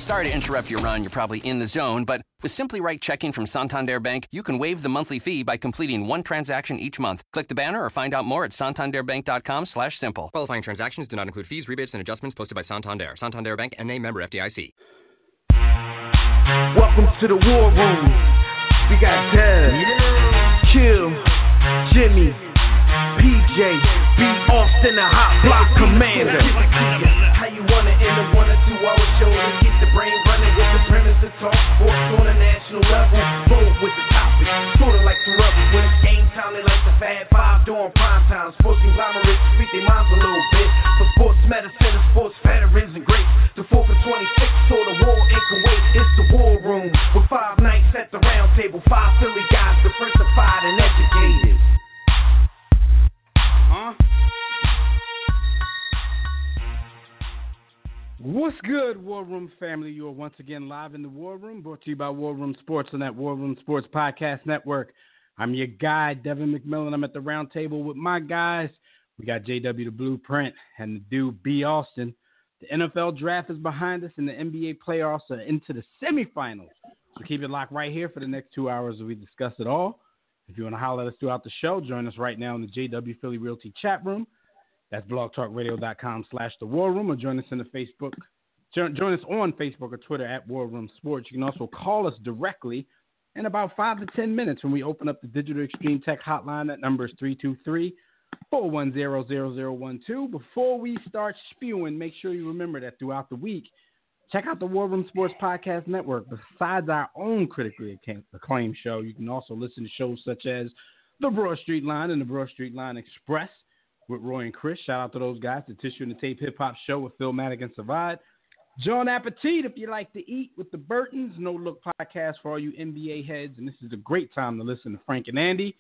Sorry to interrupt your run. You're probably in the zone, but with Simply Right checking from Santander Bank, you can waive the monthly fee by completing one transaction each month. Click the banner or find out more at santanderbank.com/simple. Qualifying transactions do not include fees, rebates, and adjustments posted by Santander. Santander Bank, N.A., member FDIC. Welcome to the War Room. We got Dev, Kill, Jimmy, PJ, B. Austin, the Hot Block Commander. How you wanna end a 1 or 2 hour show to keep the brain running with the premise to talk sports on a national level? Bold with the topic, sorta like the rebels. When it's game time, they like the Fab Five during prime time. Sports conglomerates speak their minds a little bit. For sports medicine and sports veterans and greats. The 4th and 26th, so the war in Kuwait. It's the War Room with 5 nights at the round table. 5 Philly guys, diversified and educated. What's good, War Room family? You are once again live in the War Room, brought to you by War Room Sports on that War Room Sports Podcast Network. I'm your guy, Devin McMillan. I'm at the round table with my guys. We got JW the Blueprint and the dude B. Austin. The NFL draft is behind us and the NBA playoffs are into the semifinals. So keep it locked right here for the next 2 hours as we discuss it all. If you want to holler at us throughout the show, join us right now in the JW Philly Realty chat room. That's blogtalkradio.com/the War Room, or join us in the Facebook. Join us on Facebook or Twitter at War Room Sports. You can also call us directly in about 5 to 10 minutes when we open up the Digital Extreme Tech hotline. That number is 323-410-0012. Before we start spewing, make sure you remember that throughout the week, check out the War Room Sports Podcast Network. Besides our own critically acclaimed show, you can also listen to shows such as The Broad Street Line and The Broad Street Line Express with Roy and Chris. Shout out to those guys. The Tissue and the Tape Hip Hop Show with Philmatic and Savad. John Appetit if you like to eat with the Burtons. No Look Podcast for all you NBA heads. And this is a great time to listen to Frank and Andy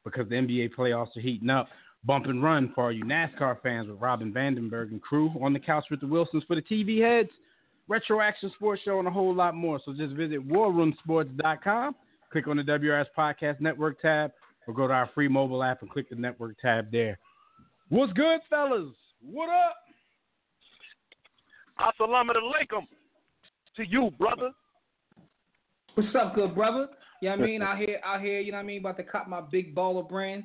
because the NBA playoffs are heating up. Bump and Run for all you NASCAR fans with Robin Vandenberg and crew. On the Couch with the Wilsons for the TV heads. Retro Action Sports Show and a whole lot more. So just visit warroomsports.com. Click on the WRS Podcast Network tab or go to our free mobile app and click the network tab there. What's good, fellas? What up? Assalamu alaikum to you, brother. What's up, good brother? You know what I mean? Out here, you know what I mean? About to cop my big baller brand.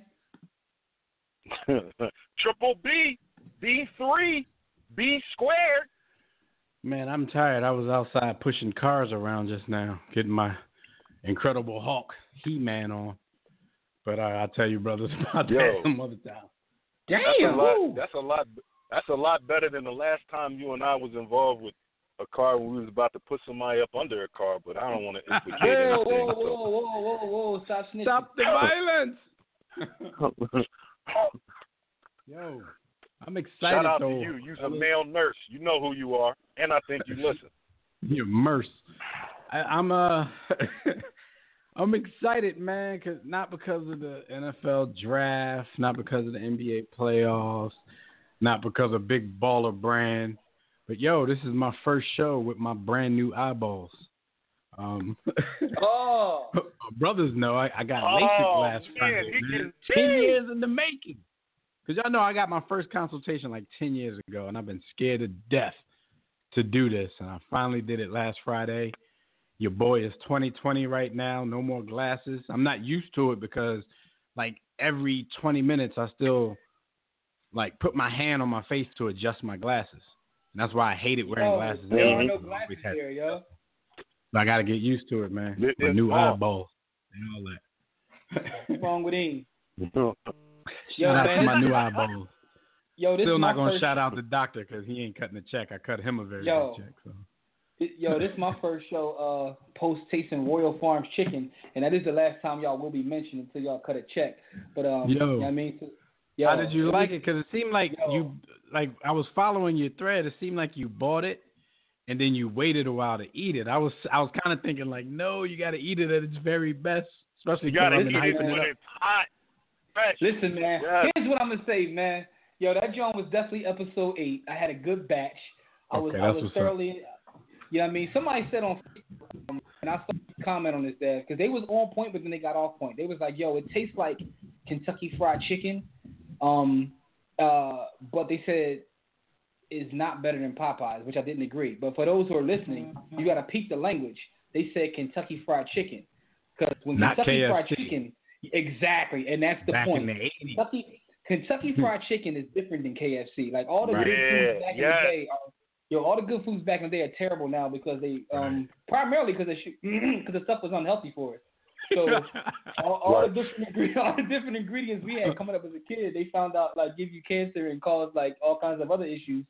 Triple B, B3, B squared. Man, I'm tired. I was outside pushing cars around just now, getting my Incredible Hulk He-Man on. But I tell you, brothers, about that some other time. Damn, that's a lot better than the last time you and I was involved with a car when we was about to put somebody up under a car, but I don't want to implicate anything. Whoa, stop snitching. Stop the violence. Yo, I'm excited. Shout out though. to you. You're a male nurse. You know who you are, and I think you listen. You're Merce. I'm excited, man, not because of the NFL draft, not because of the NBA playoffs, not because of Big Baller Brand, but yo, this is my first show with my brand new eyeballs. Brothers know I got LASIK last Friday. 10 years in the making. Because y'all know I got my first consultation like 10 years ago, and I've been scared to death to do this, and I finally did it last Friday. Your boy is 20/20 right now, no more glasses. I'm not used to it because, like, every 20 minutes I still, like, put my hand on my face to adjust my glasses. And that's why I hated wearing glasses. There are no glasses here, yo. But I got to get used to it, man. My new eyeballs and all that. What's wrong with him? Shout out to my new eyeballs. Yo, this Still is not my going to first... shout out the doctor because he ain't cutting the check. I cut him a very good check. So. Yo, this is my first show post-tasting Royal Farms chicken, and that is the last time y'all will be mentioned until y'all cut a check. But, you know what I mean? So, how did you like it? Because it seemed like I was following your thread. It seemed like you bought it, and then you waited a while to eat it. I was kind of thinking, like, no, you got to eat it at its very best, especially because I've been hyping it up. It's hot. Fresh. Listen, man, here's what I'm going to say, man. Yo, that joint was definitely episode 8. I had a good batch. I was thoroughly, you know what I mean? Somebody said on Facebook, and I saw a comment on this there, because they was on point, but then they got off point. They was like, yo, it tastes like Kentucky Fried Chicken, but they said is not better than Popeyes, which I didn't agree. But for those who are listening, you got to peek the language. They said Kentucky Fried Chicken. Because when not Kentucky KFC. Fried Chicken, exactly, and that's the Back point. in the 80s. Kentucky Fried Chicken is different than KFC. Like all the good foods back in the day all the good foods back in the day are terrible now because they primarily because the stuff was unhealthy for us. So all the different ingredients we had coming up as a kid, they found out like give you cancer and cause like all kinds of other issues.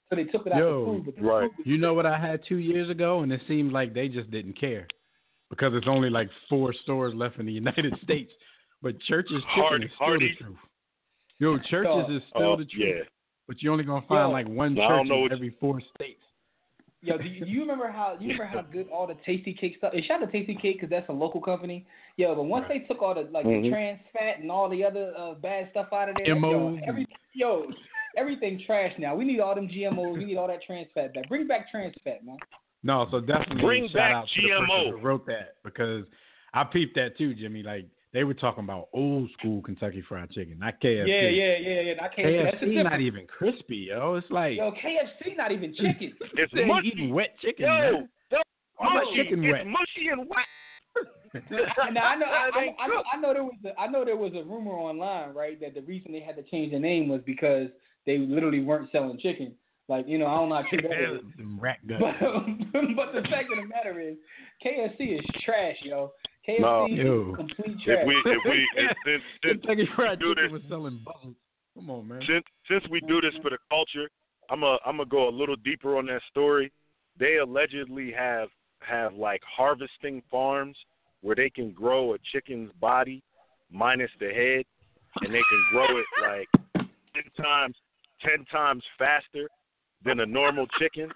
So they took it out of the food. But the food you know what I had 2 years ago, and it seemed like they just didn't care because it's only like 4 stores left in the United States. But Church's Chicken is still the truth. Yo, Church's is still the truth. Yeah. But you're only gonna find like one church in every 4 states. Yo, do you remember how good all the Tasty Cake stuff? And shout out to Tasty Cake because that's a local company. Yo, but once they took all the the trans fat and all the other bad stuff out of there, everything trash now. We need all them GMOs. We need all that trans fat back. Bring back trans fat, man. No, so definitely bring shout back out to GMO. the person who wrote that because I peeped that too, Jimmy. Like they were talking about old school Kentucky Fried Chicken, not KFC. Yeah. Not KFC. KFC not even crispy, yo. It's like KFC not even chicken. It's mushy. Eating wet chicken. Yo, chicken wet. It's mushy and wet. Now I know there was a rumor online, right, that the reason they had to change the name was because they literally weren't selling chicken. Like, I don't know how true that is. But the fact of the matter is, KFC is trash, yo. KFC is complete trash. Since Kentucky Fried Chicken was selling bubbles. Come on, man. Since we do this for the culture, I'm gonna go a little deeper on that story. They allegedly have like harvesting farms where they can grow a chicken's body minus the head, and they can grow it like 10 times faster than a normal chicken,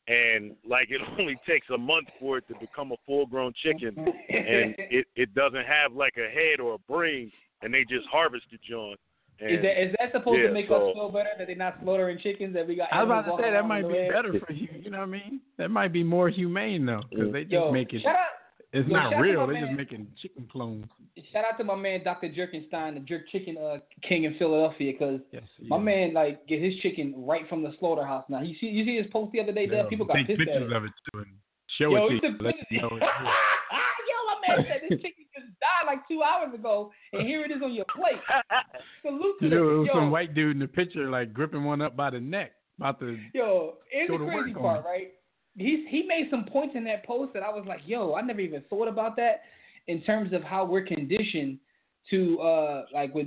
and like it only takes a month for it to become a full-grown chicken, and it doesn't have like a head or a brain, and they just harvest it, John. Is that supposed to make us feel better that they're not slaughtering chickens? That we got. I was about to say that might be better for you. You know what I mean? That might be more humane though, because they just make it. It's not real. They're just making chicken clones. Shout out to my man Dr. Jerkenstein, the jerk chicken king in Philadelphia, because my man get his chicken right from the slaughterhouse. Now you see his post the other day. There, people got pissed at it. Take pictures of it too and show it to you. Let you know. My man said this chicken just died like 2 hours ago, and here it is on your plate. Salute to it was some white dude in the picture like gripping one up by the neck, about to. Here's the crazy part, right? He made some points in that post that I was like, I never even thought about that in terms of how we're conditioned to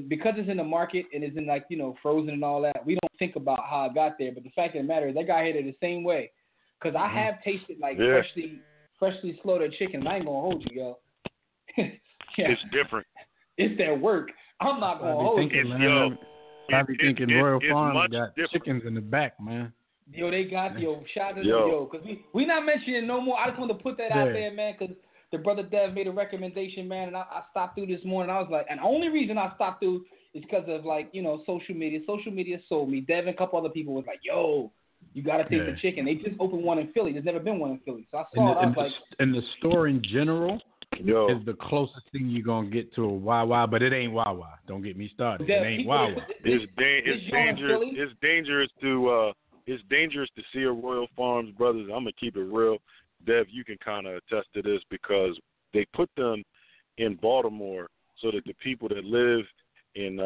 because it's in the market and it's in frozen and all that. We don't think about how it got there, but the fact of the matter is that guy hit it the same way. Because I have tasted freshly slaughtered chicken. And I ain't gonna hold you, yo. It's different. It's their work. I'm not gonna hold you. I be thinking Royal Farms got chickens in the back, man. They got shout out to because we not mentioning no more. I just want to put that out there, man, because the brother Dev made a recommendation, man, and I stopped through this morning. I was like, and the only reason I stopped through is because of social media. Social media sold me. Dev and a couple other people was like, you got to taste the chicken. They just opened one in Philly. There's never been one in Philly, so I saw it. I was like, and the store in general is the closest thing you're gonna get to a Wawa, but it ain't Wawa. Don't get me started. It ain't Wawa. It's dangerous to. It's dangerous to see a Royal Farms, brothers. I'm going to keep it real. Dev, you can kind of attest to this because they put them in Baltimore so that the people that live in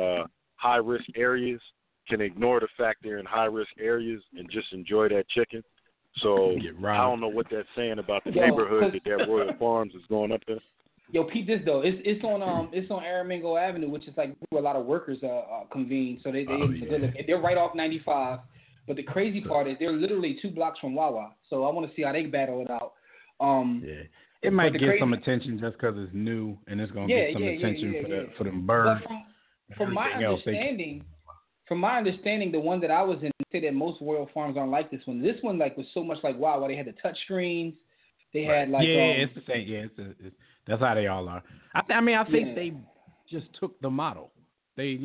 high-risk areas can ignore the fact they're in high-risk areas and just enjoy that chicken. So I don't know what that's saying about the neighborhood that Royal Farms is going up in. Yo, Pete, this though, it's on Aramingo Avenue, which is like where a lot of workers convene. So they're right off 95. But the crazy part is they're literally 2 blocks from Wawa. So I want to see how they battle it out. It might get some attention just because it's new and it's going to get some attention for them birds. But from my understanding, the one that I was in, say that most Royal Farms aren't like this one. This one was so much like Wawa. They had the touch screens. They had it's the same. Yeah, that's how they all are. I think they just took the model. They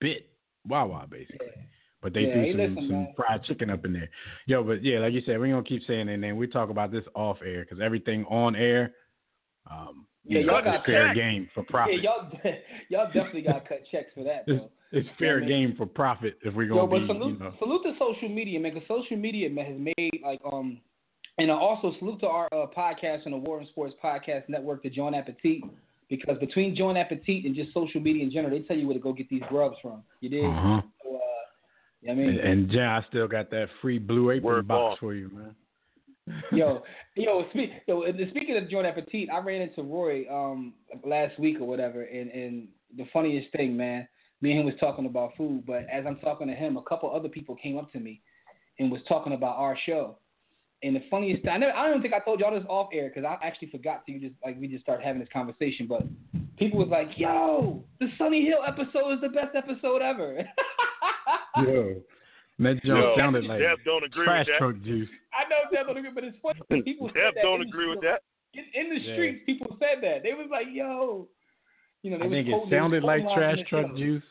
bit Wawa basically. Yeah. But they threw some fried chicken up in there. But like you said, we're going to keep saying it, and then we talk about this off air because everything on air, y'all got fair game for profit. Yeah, y'all definitely got to cut checks for that, though. It's fair game for profit if we're gonna salute to social media, man. Because social media has made and also salute to our podcast and the War Room Sports Podcast Network, the Joint Appetit. Because between Joint Appetit and just social media in general, they tell you where to go get these grubs from. You dig? Uh-huh. So, I mean, and I still got that free Blue Apron box for you, man. Speaking of Joint Appetit, I ran into Roy last week or whatever, and the funniest thing, man, me and him was talking about food, but as I'm talking to him, a couple other people came up to me and was talking about our show. And the funniest thing, I don't think I told y'all this off air because I actually forgot to we just started having this conversation. But people was like, "Yo, the Sunny Hill episode is the best episode ever." Yo, that joke sounded like Dev don't agree trash with that. truck juice. I know Dev don't agree, but it's funny. People Dev don't agree with that. In the streets, people said that. They was like, "Yo," they I think it sounded like trash truck juice.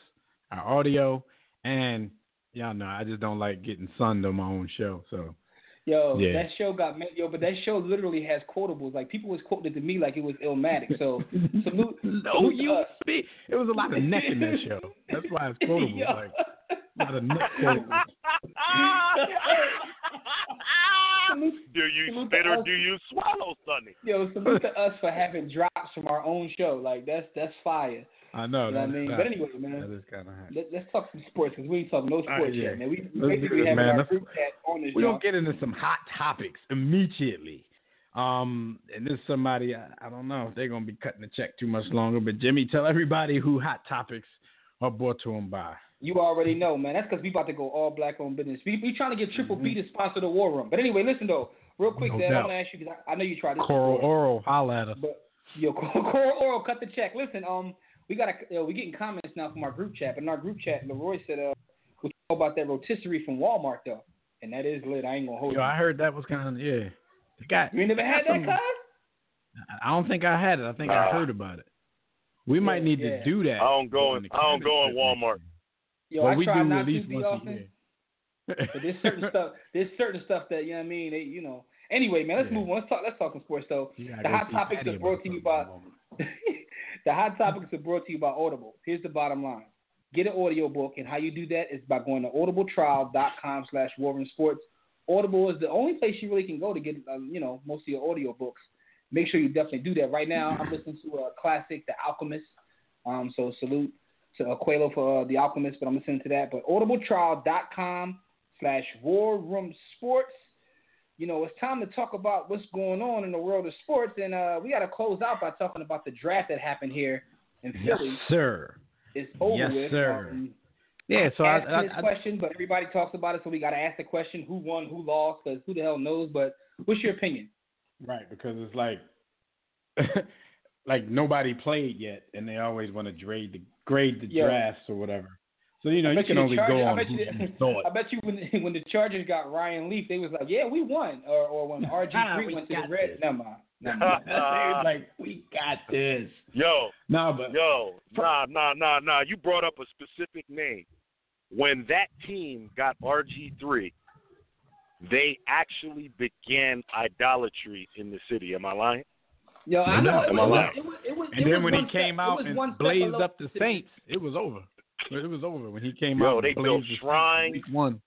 Our audio, and y'all know I just don't like getting sunned on my own show, so. That show but that show literally has quotables. Like, people was quoting it to me like it was Illmatic. So, salute it was a lot of neck in that show. That's why it's quotable. Like, a lot of neck quotables. Do you spit or do you swallow, Sonny? Salute to us for having drops from our own show. Like, that's fire. I know. You know what I mean? But anyway, man, that is kind of let's talk some sports because we ain't talking no sports yet, man. We basically have our group chat on this. We're going to get into some hot topics immediately. And this is somebody, I don't know if they're going to be cutting the check too much longer, but Jimmy, tell everybody who hot topics are brought to them by. You already know, man. That's because we about to go all black-owned business. We trying to get Triple P to sponsor the War Room. But anyway, listen, though, real quick, Dad, I want to ask you because I know you tried this. Coral Oral, holla at us. But, Coral Oral, cut the check. Listen, we getting comments now from our group chat. But in our group chat, Leroy said we talk about that rotisserie from Walmart though, and that is lit. I ain't gonna hold you. I heard that was kind of You ain't never had that, cuz? I don't think I had it. I think I heard about it. We might need to do that. I don't go in Walmart. I try not to be often. But there's certain stuff that you know what I mean. Anyway, man, let's move on. Let's talk some sports though. The hot topics are brought to you by. The hot topics are brought to you by Audible. Here's the bottom line. Get an audiobook, and how you do that is by going to audibletrial.com/warroomsports. Audible is the only place you really can go to get, most of your audiobooks. Make sure you definitely do that. Right now, I'm listening to a classic, The Alchemist. So salute to Aquelo for The Alchemist, but I'm listening to that. But audibletrial.com/warroomsports. It's time to talk about what's going on in the world of sports, and we got to close out by talking about the draft that happened here in Philly. Yes, sir. It's over with. Yes, sir. So I asked this question, but everybody talks about it, so we got to ask the question: who won, who lost? Because who the hell knows? But what's your opinion? Right, because it's like nobody played yet, and they always want to grade the drafts or whatever. So, you can only go on who you thought. I bet you when the Chargers got Ryan Leaf, they was like, yeah, we won. Or when RG3 went to the Reds, never mind. They was like, we got this. Nah. You brought up a specific name. When that team got RG3, they actually began idolatry in the city. Am I lying? I know. Am I lying? And then when he came out and blazed up the Saints, it was over. It was over when he came out. They built shrines. Week 1.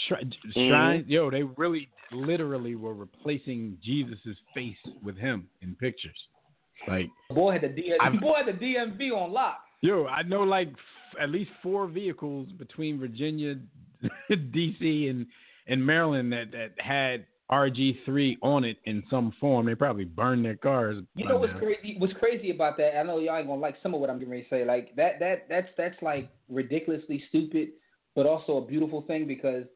Shrines. They really, literally were replacing Jesus' face with him in pictures. Like, boy had the DMV on lock. I know at least 4 vehicles between Virginia, D.C. and Maryland that had RG3 on it in some form. They probably burned their cars. What's crazy? What's crazy about that? I know y'all ain't gonna like some of what I'm getting ready to say. Like that's like ridiculously stupid, but also a beautiful thing because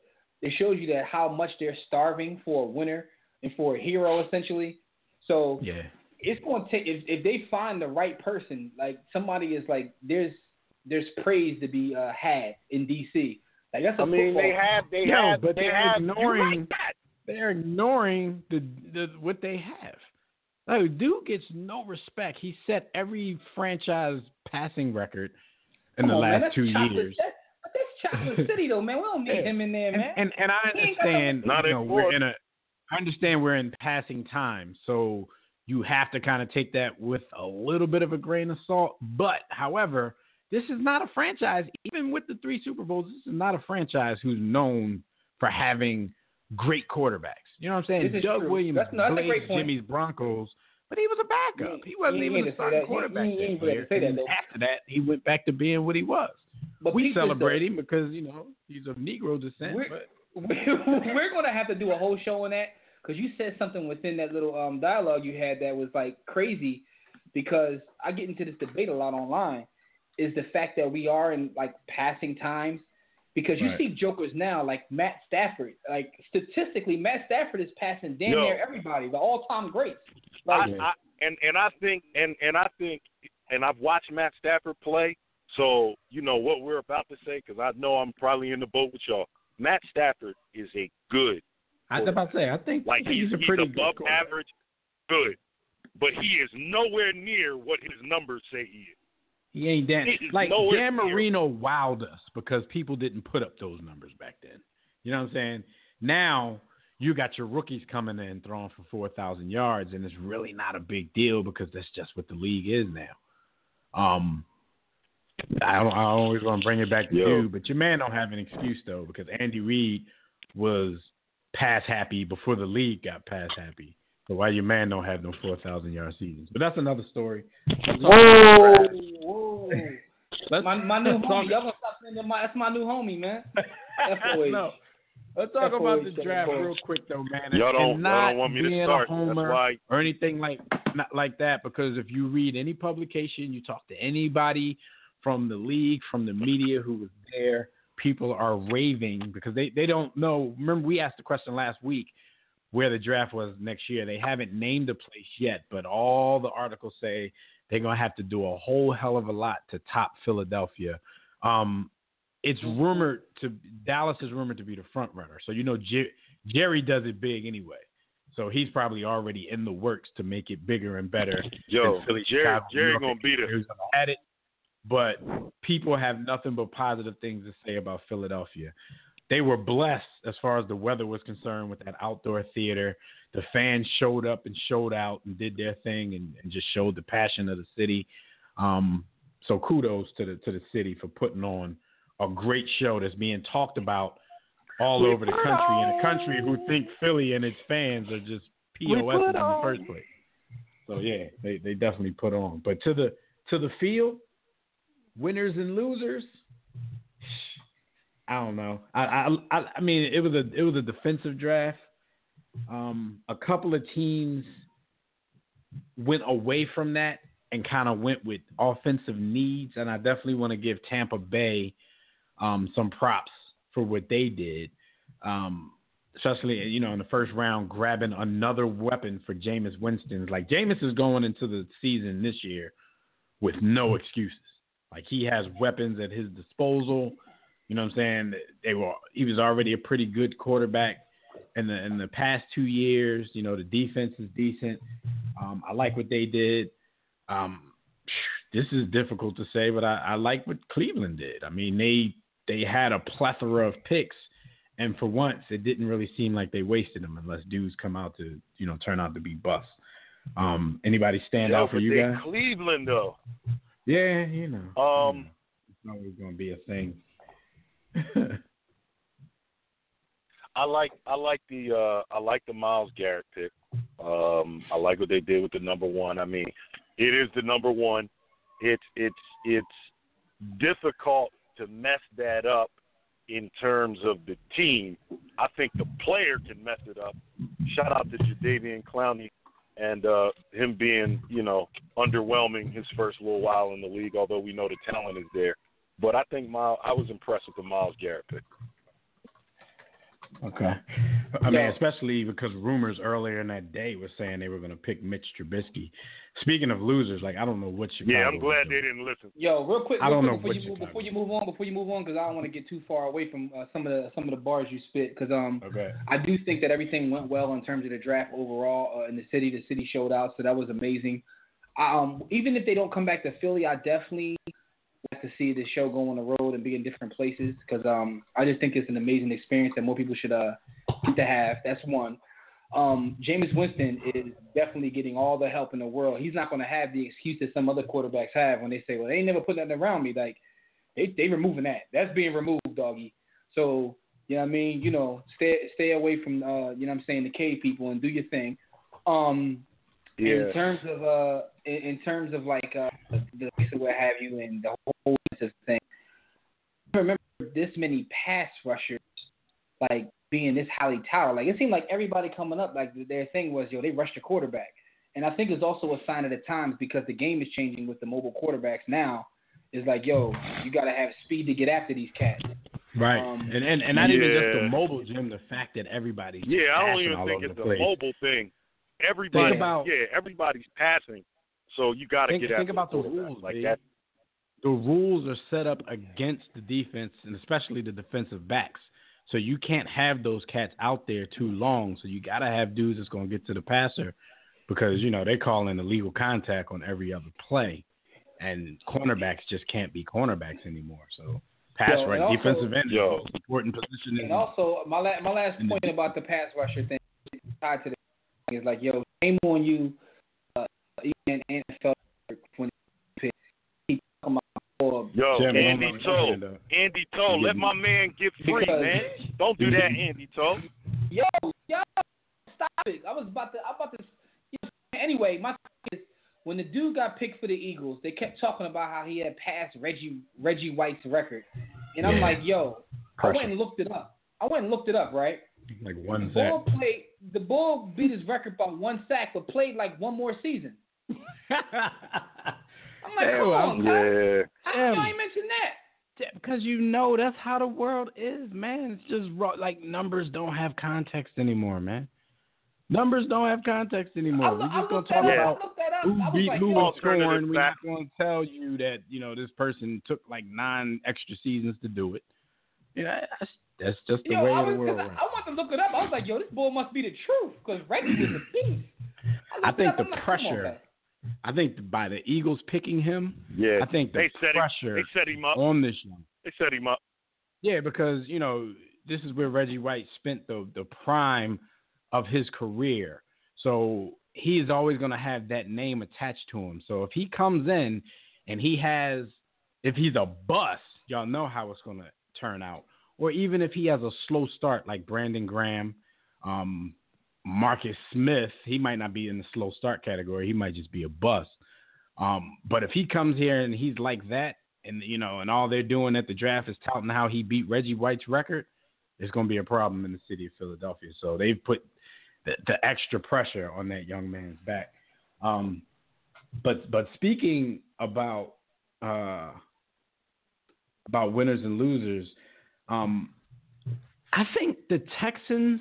it shows you that how much they're starving for a winner and for a hero essentially. So it's gonna take if they find the right person, like somebody is like there's praise to be had in DC. Like that's a They're ignoring the what they have. Like, dude gets no respect. He set every franchise passing record in the last 2 years. But that's Chocolate City, though, man. We don't need him in there, man. And I understand. I understand we're in passing time, so you have to kind of take that with a little bit of a grain of salt. But, however, this is not a franchise. Even with the 3 Super Bowls, this is not a franchise who's known for having great quarterbacks. You know what I'm saying? Doug Williams blazed Jimmy's Broncos, but he was a backup. He wasn't even a starting quarterback. After that, he went back to being what he was. But we celebrate him because, you know, he's of Negro descent. We're going to have to do a whole show on that because you said something within that little dialogue you had that was, like, crazy because I get into this debate a lot online is the fact that we are in, like, passing times because you see jokers now like Matt Stafford. Like, statistically, Matt Stafford is passing damn near everybody, the all-time greats. Like, I think I've watched Matt Stafford play, so you know what we're about to say because I know I'm probably in the boat with y'all. Matt Stafford is a good. I was about to say, I think like he's a pretty above good average, good, but he is nowhere near what his numbers say he is. He ain't that. Like, Dan Marino wowed us because people didn't put up those numbers back then. You know what I'm saying? Now you got your rookies coming in throwing for 4,000 yards, and it's really not a big deal because that's just what the league is now. I always want to bring it back to you, but your man don't have an excuse, though, because Andy Reid was pass happy before the league got pass happy. So why your man don't have no 4,000-yard seasons? But that's another story. Whoa. My new homie. Y'all gonna stop saying that's my new homie, man. No. Let's talk about the draft real quick, though, man. Y'all don't want me to start. A homer that's why. or anything like that, because if you read any publication, you talk to anybody from the league, from the media who was there, people are raving because they don't know. Remember, we asked the question last week where the draft was next year. They haven't named a place yet, but all the articles say they're going to have to do a whole hell of a lot to top Philadelphia. It's rumored Dallas is rumored to be the front runner. So, you know, Jerry does it big anyway. So he's probably already in the works to make it bigger and better. Yo, Jerry going to beat it. At it. But people have nothing but positive things to say about Philadelphia. They were blessed as far as the weather was concerned with that outdoor theater. The fans showed up and showed out and did their thing and just showed the passion of the city. So kudos to the city for putting on a great show that's being talked about all over the country, in a country who think Philly and its fans are just POS in the first place. So yeah, they definitely put on. But to the field, winners and losers, I don't know. I mean, it was a defensive draft. A couple of teams went away from that and kind of went with offensive needs, and I definitely want to give Tampa Bay some props for what they did, especially, you know, in the first round, grabbing another weapon for Jameis Winston. Like, Jameis is going into the season this year with no excuses. Like, he has weapons at his disposal. You know what I'm saying? He was already a pretty good quarterback in the past 2 years. You know, the defense is decent. I like what they did. This is difficult to say, but I like what Cleveland did. I mean, they had a plethora of picks, and for once, it didn't really seem like they wasted them unless dudes come out to, you know, turn out to be busts. Anybody stand out for you guys? Cleveland, though. Yeah, you know. It's always going to be a thing. I like the Myles Garrett pick. I like what they did with the number one. I mean, it is the number one. It's difficult to mess that up in terms of the team. I think the player can mess it up. Shout out to Jadeveon Clowney and him being, you know, underwhelming his first little while in the league, although we know the talent is there. But I think I was impressed with the Myles Garrett pick. Okay. I mean, especially because rumors earlier in that day were saying they were going to pick Mitch Trubisky. Speaking of losers, like, I don't know what Chicago. Yeah, I'm glad they didn't listen. Yo, real quick before you move on, because I don't want to get too far away from some of the bars you spit. Because I do think that everything went well in terms of the draft overall in the city. The city showed out, so that was amazing. Even if they don't come back to Philly, I definitely like to see the show go on the road and be in different places because I just think it's an amazing experience that more people should get to have. That's one. Jameis Winston is definitely getting all the help in the world. He's not going to have the excuse that some other quarterbacks have when they say, well, they ain't never put nothing around me. Like, they removing that. That's being removed, doggy. So, you know what I mean? You know, stay away from, you know what I'm saying, the cave people and do your thing. In terms of like the what have you and the whole thing, I remember this many pass rushers like being this highly touted. Like, it seemed like everybody coming up, like their thing was, they rushed the quarterback. And I think it's also a sign of the times because the game is changing with the mobile quarterbacks now. It's like, you got to have speed to get after these cats. Right. And not even just the mobile, Jim, the fact that everybody's I don't even think it's a mobile thing. Everybody's passing. So you got to get after think about the rules like that. The rules are set up against the defense and especially the defensive backs. So you can't have those cats out there too long. So you got to have dudes that's going to get to the passer because, they call in illegal contact on every other play. And cornerbacks just can't be cornerbacks anymore. So pass rush, defensive end is the most important position. And also, my last point about the pass rusher thing tied to the is like, shame on you, even NFL when you keep talking about Andy Toe, let my man get free, man. Don't do that, Andy Toe. Yo, stop it. I'm about to. Anyway, my thing is, when the dude got picked for the Eagles, they kept talking about how he had passed Reggie White's record. And I'm like, I went and looked it up, right? Like one sack. The Bull beat his record by one sack, but played like one more season. I'm like, come on, guys. How do I mention that? Because that's how the world is, man. It's just like numbers don't have context anymore, man. Numbers don't have context anymore. We're just going to talk about who beat who and scoring. We're not going to tell you that, this person took like 9 extra seasons to do it. That's just the way of the world. I want to look it up. I was like, this bull must be the truth because Reggie was a beast. I think the pressure, I think by the Eagles picking him, I think the pressure they set him up on this young. They set him up. Yeah, because, this is where Reggie White spent the prime of his career. So he's always going to have that name attached to him. So if he comes in and if he's a bust, y'all know how it's going to turn out. Or even if he has a slow start like Brandon Graham, Marcus Smith, he might not be in the slow start category. He might just be a bust. But if he comes here and he's like that and, and all they're doing at the draft is touting how he beat Reggie White's record, there's going to be a problem in the city of Philadelphia. So they've put the extra pressure on that young man's back. But speaking about winners and losers, I think the Texans,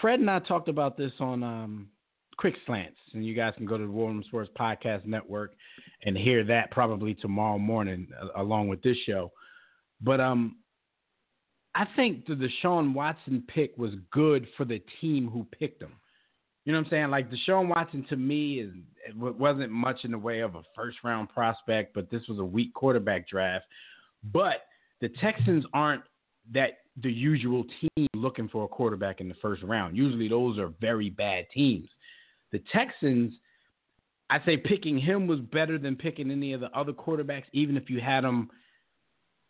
Fred and I talked about this on Quick Slants, and you guys can go to the War Room Sports Podcast Network and hear that probably tomorrow morning along with this show. But I think the Deshaun Watson pick was good for the team who picked him. You know what I'm saying? Like, Deshaun Watson to me it wasn't much in the way of a first-round prospect, but this was a weak quarterback draft. But the Texans aren't the usual team looking for a quarterback in the first round. Usually those are very bad teams. The Texans, I say picking him was better than picking any of the other quarterbacks, even if you had him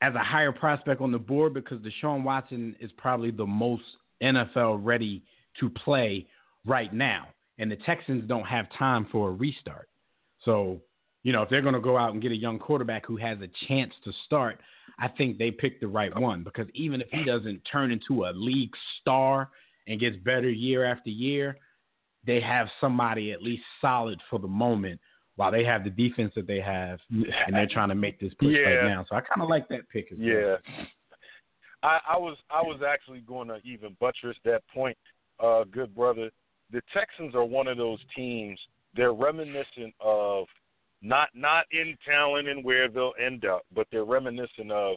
as a higher prospect on the board, because Deshaun Watson is probably the most NFL ready to play right now. And the Texans don't have time for a restart. So, if they're going to go out and get a young quarterback who has a chance to start, I think they picked the right one, because even if he doesn't turn into a league star and gets better year after year, they have somebody at least solid for the moment while they have the defense that they have, and they're trying to make this push right now. So I kind of like that pick as well. Yeah. I was actually going to even buttress that point, good brother. The Texans are one of those teams, they're reminiscent of, not in talent and where they'll end up, but they're reminiscent of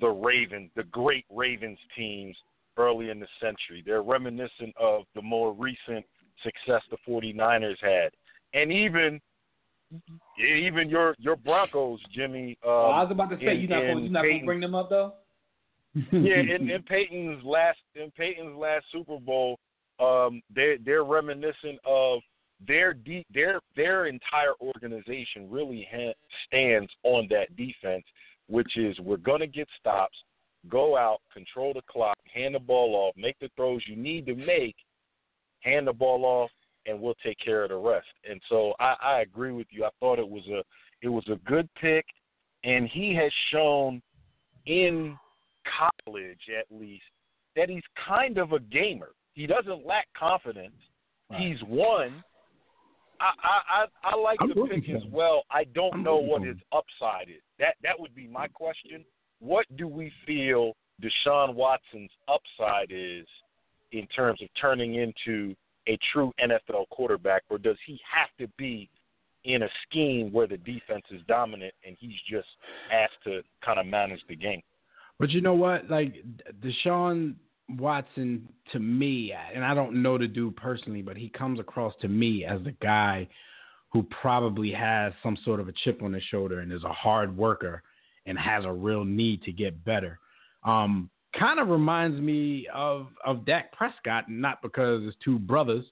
the Ravens, the great Ravens teams early in the century. They're reminiscent of the more recent success the 49ers had. And even your Broncos, Jimmy. I was about to say, you're not going to bring them up, though? Yeah, in Peyton's last Super Bowl, they're reminiscent of their entire organization really stands on that defense, which is we're going to get stops, go out, control the clock, hand the ball off, make the throws you need to make, hand the ball off, and we'll take care of the rest. And so I agree with you. I thought it was a good pick, and he has shown in college at least that he's kind of a gamer. He doesn't lack confidence. Right. He's won. I like the pick as well. I don't know what his upside is. That would be my question. What do we feel Deshaun Watson's upside is in terms of turning into a true NFL quarterback, or does he have to be in a scheme where the defense is dominant and he's just asked to kind of manage the game? But you know what? Like, Deshaun Watson, to me, and I don't know the dude personally, but he comes across to me as the guy who probably has some sort of a chip on his shoulder and is a hard worker and has a real need to get better. Kind of reminds me of Dak Prescott, not because it's two brothers,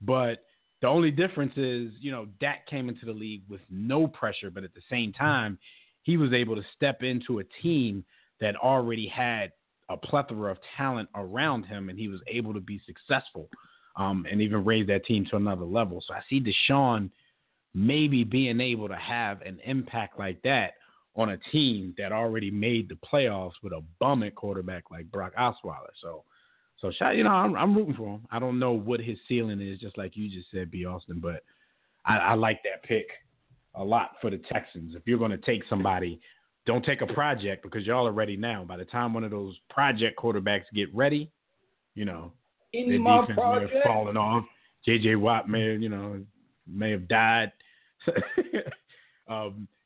but the only difference is, Dak came into the league with no pressure, but at the same time, he was able to step into a team that already had a plethora of talent around him, and he was able to be successful and even raise that team to another level. So I see Deshaun maybe being able to have an impact like that on a team that already made the playoffs with a bum at quarterback like Brock Osweiler. So I'm rooting for him. I don't know what his ceiling is, just like you just said, B. Austin, but I like that pick a lot for the Texans. If you're going to take somebody, don't take a project, because y'all are ready now. By the time one of those project quarterbacks get ready, their defense may have fallen off. J.J. Watt may have died.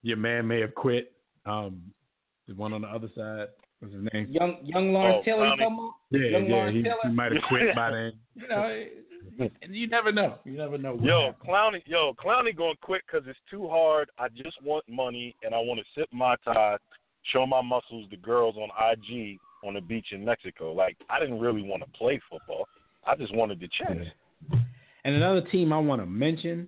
Your man may have quit. The one on the other side, what's his name? Young Lawrence Taylor. Yeah, he might have quit by then. And you never know. Clowney going to quit because it's too hard. I just want money, and I want to sip my tie, show my muscles to girls on IG on the beach in Mexico. Like, I didn't really want to play football. I just wanted to check. And another team I want to mention,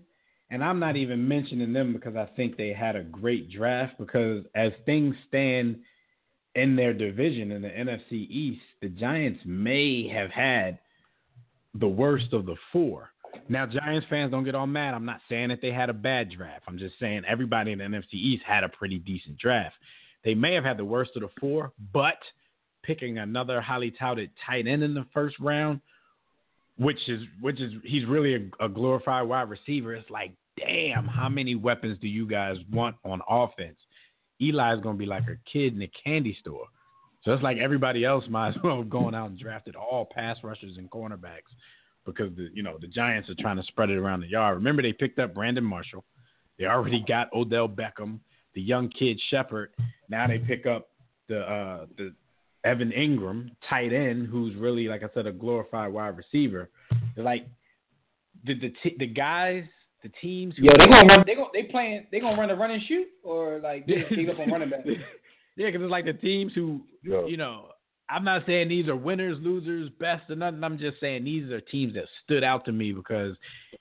and I'm not even mentioning them because I think they had a great draft, because as things stand in their division in the NFC East, the Giants may have had the worst of the four. Now, Giants fans, don't get all mad. I'm not saying that they had a bad draft. I'm just saying everybody in the NFC East had a pretty decent draft. They may have had the worst of the four, but picking another highly touted tight end in the first round, which is he's really a glorified wide receiver. It's like, damn, how many weapons do you guys want on offense? Eli's going to be like a kid in a candy store. So it's like everybody else might as well have gone out and drafted all pass rushers and cornerbacks, because the Giants are trying to spread it around the yard. Remember, they picked up Brandon Marshall. They already got Odell Beckham, the young kid Shepard. Now they pick up the Evan Ingram, tight end, who's really, like I said, a glorified wide receiver. They're like the guys, the teams. They're gonna run a run and shoot, or like they gave up on running back. Yeah, because it's like the teams who, I'm not saying these are winners, losers, best, or nothing. I'm just saying these are teams that stood out to me because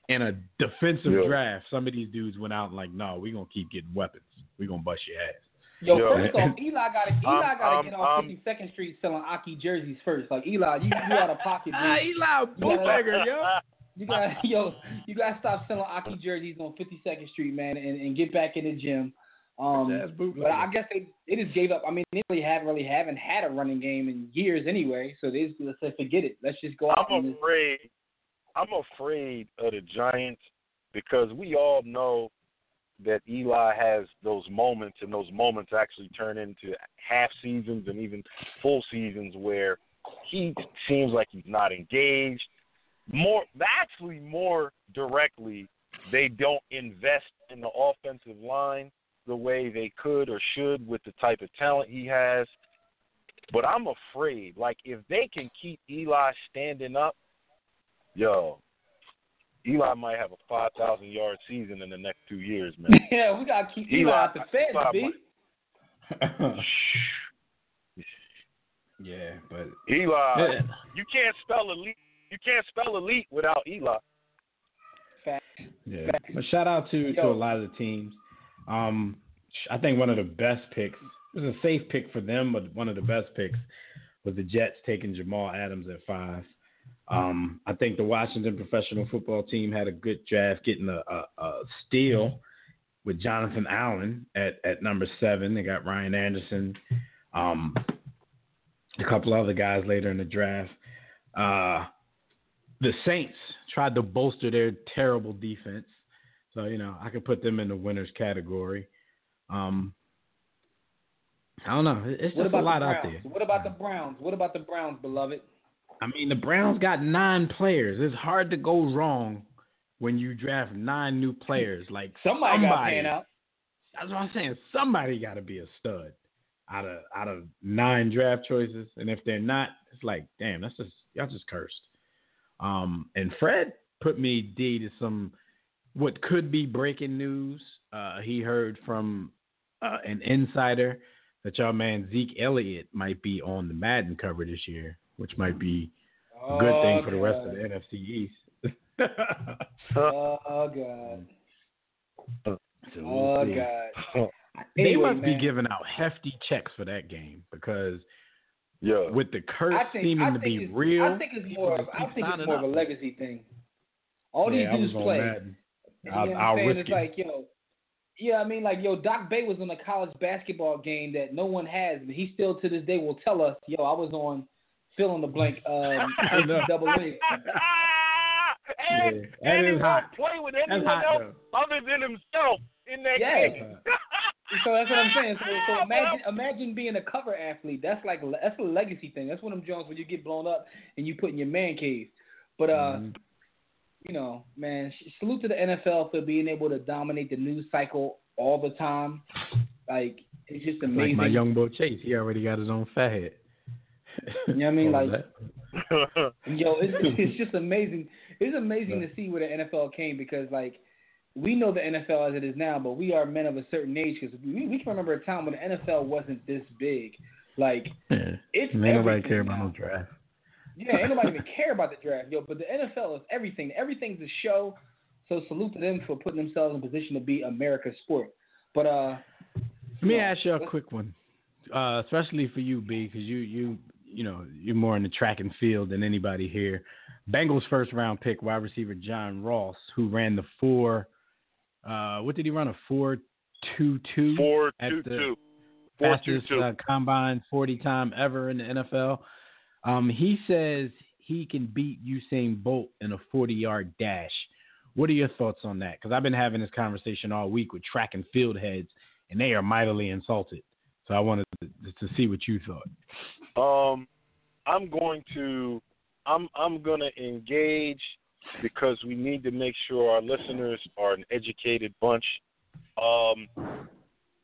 in a defensive draft, some of these dudes went out and like, no, we're going to keep getting weapons. We're going to bust your ass. First off, Eli got to get off 52nd Street selling Aki jerseys first. Like, Eli, you out of pocket, dude. Eli, bootlegger, yo. You got to stop selling Aki jerseys on 52nd Street, man, and get back in the gym. But I guess they just gave up. I mean, they really haven't had a running game in years anyway. So they just said, forget it. Let's just go out. I'm afraid of the Giants, because we all know that Eli has those moments, and those moments actually turn into half seasons and even full seasons where he seems like he's not engaged. More directly, they don't invest in the offensive line the way they could or should with the type of talent he has. But I'm afraid, like, if they can keep Eli standing up, Eli might have a 5,000-yard season in the next 2 years, man. Yeah, we got to keep Eli at the fence, B. Yeah, but Eli, you can't spell elite You can't spell elite without Eli. Fact. Yeah. But shout out to a lot of the teams. I think one of the best picks, it was a safe pick for them, but one of the best picks was the Jets taking Jamal Adams at 5. I think the Washington professional football team had a good draft, getting a steal with Jonathan Allen at number 7. They got Ryan Anderson, a couple other guys later in the draft. The Saints tried to bolster their terrible defense. So, I could put them in the winners category. I don't know. It's just a lot out there. What about the Browns? What about the Browns, beloved? I mean, the Browns got 9 players. It's hard to go wrong when you draft 9 new players. Like somebody got to pan out. That's what I'm saying. Somebody got to be a stud out of 9 draft choices. And if they're not, it's like, damn, y'all just cursed. And Fred put me D to some what could be breaking news. He heard from an insider that y'all man Zeke Elliott might be on the Madden cover this year, which might be a good thing for the rest of the NFC East. Oh, God. So God. They must be giving out hefty checks for that game because with the curse seeming to be real. I think it's more of a legacy thing. All these dudes play. You know what I'm saying? It's like, Doc Bay was on a college basketball game that no one has, but he still to this day will tell us, I was on fill in the blank NCAA. And he won't play with anyone else other than himself in that game. So that's what I'm saying. So imagine being a cover athlete. That's a legacy thing. That's one of them Jones when you get blown up and you put in your man cave. But man, salute to the NFL for being able to dominate the news cycle all the time. Like it's just amazing. Like my young boy Chase, he already got his own fat head. You know what I mean? Like, it's just amazing. It's amazing to see where the NFL came because, like, we know the NFL as it is now, but we are men of a certain age because we can remember a time when the NFL wasn't this big. Like, it's ain't nobody care about no draft. Yeah, ain't nobody even care about the draft, but the NFL is everything. Everything's a show. So salute to them for putting themselves in position to be America's sport. But let me ask you a quick one, especially for you, B, because you're more in the track and field than anybody here. Bengals first round pick, wide receiver John Ross, who ran the 4. What did he run? A 4.22. 4.22. At the fastest combine 40 time ever in the NFL. He says he can beat Usain Bolt in a 40-yard dash. What are your thoughts on that? Because I've been having this conversation all week with track and field heads, and they are mightily insulted. So I wanted to see what you thought. I'm going to engage because we need to make sure our listeners are an educated bunch.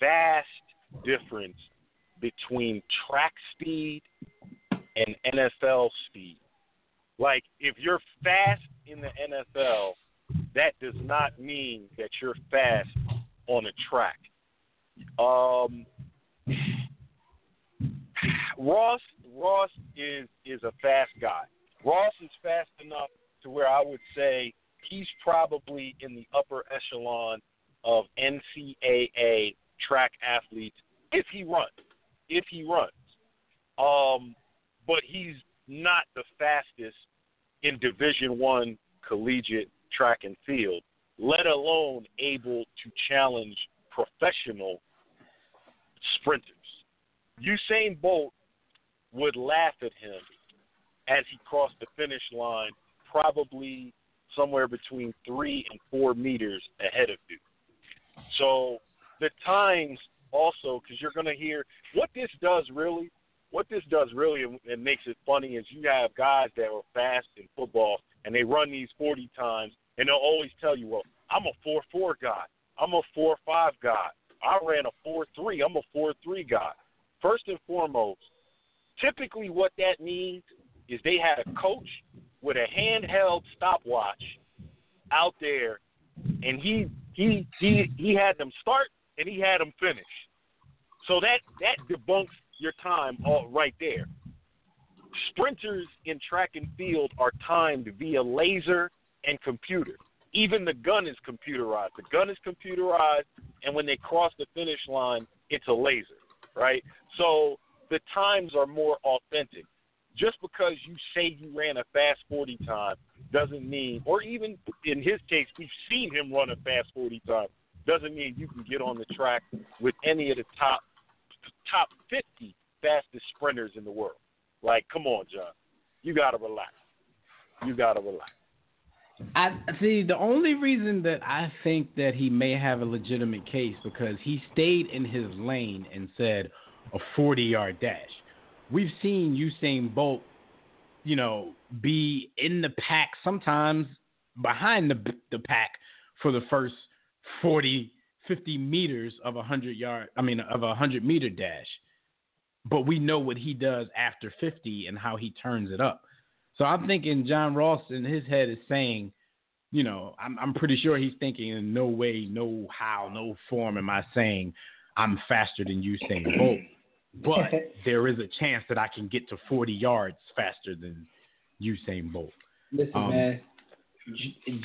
Vast difference between track speed and NFL speed. Like, if you're fast in the NFL, that does not mean that you're fast on a track. Ross is a fast guy. Ross is fast enough to where I would say he's probably in the upper echelon of NCAA track athletes if he runs. But he's not the fastest in Division I collegiate track and field, let alone able to challenge professional sprinters. Usain Bolt would laugh at him as he crossed the finish line, probably somewhere between 3 and 4 meters ahead of you. So the times also, because you're going to hear what this does really and makes it funny is you have guys that are fast in football and they run these 40 times and they'll always tell you, well, I'm a 4.4 guy. I'm a 4.5 guy. I ran a 4.3. I'm a 4.3 guy. First and foremost, typically what that means is they had a coach with a handheld stopwatch out there, and he had them start and he had them finish. So that debunks your time all right there. sprinters in track and field are timed via laser and computer. Even the gun is computerized. The gun is computerized, and when they cross the finish line, it's a laser, right? So the times are more authentic. Just because you say you ran a fast 40 time doesn't mean, or even in his case, we've seen him run a fast 40 time, doesn't mean you can get on the track with any of the top 50 fastest sprinters in the world. Like, come on, John. You got to relax. I see. The only reason that I think that he may have a legitimate case because he stayed in his lane and said a 40-yard dash. We've seen Usain Bolt, be in the pack, sometimes behind the pack for the first 40, 50 meters of a 100-meter dash. But we know what he does after 50 and how he turns it up. So I'm thinking John Ross in his head is saying, I'm pretty sure he's thinking in no way, no how, no form am I saying I'm faster than Usain Bolt. But there is a chance that I can get to 40 yards faster than Usain Bolt. Listen, man,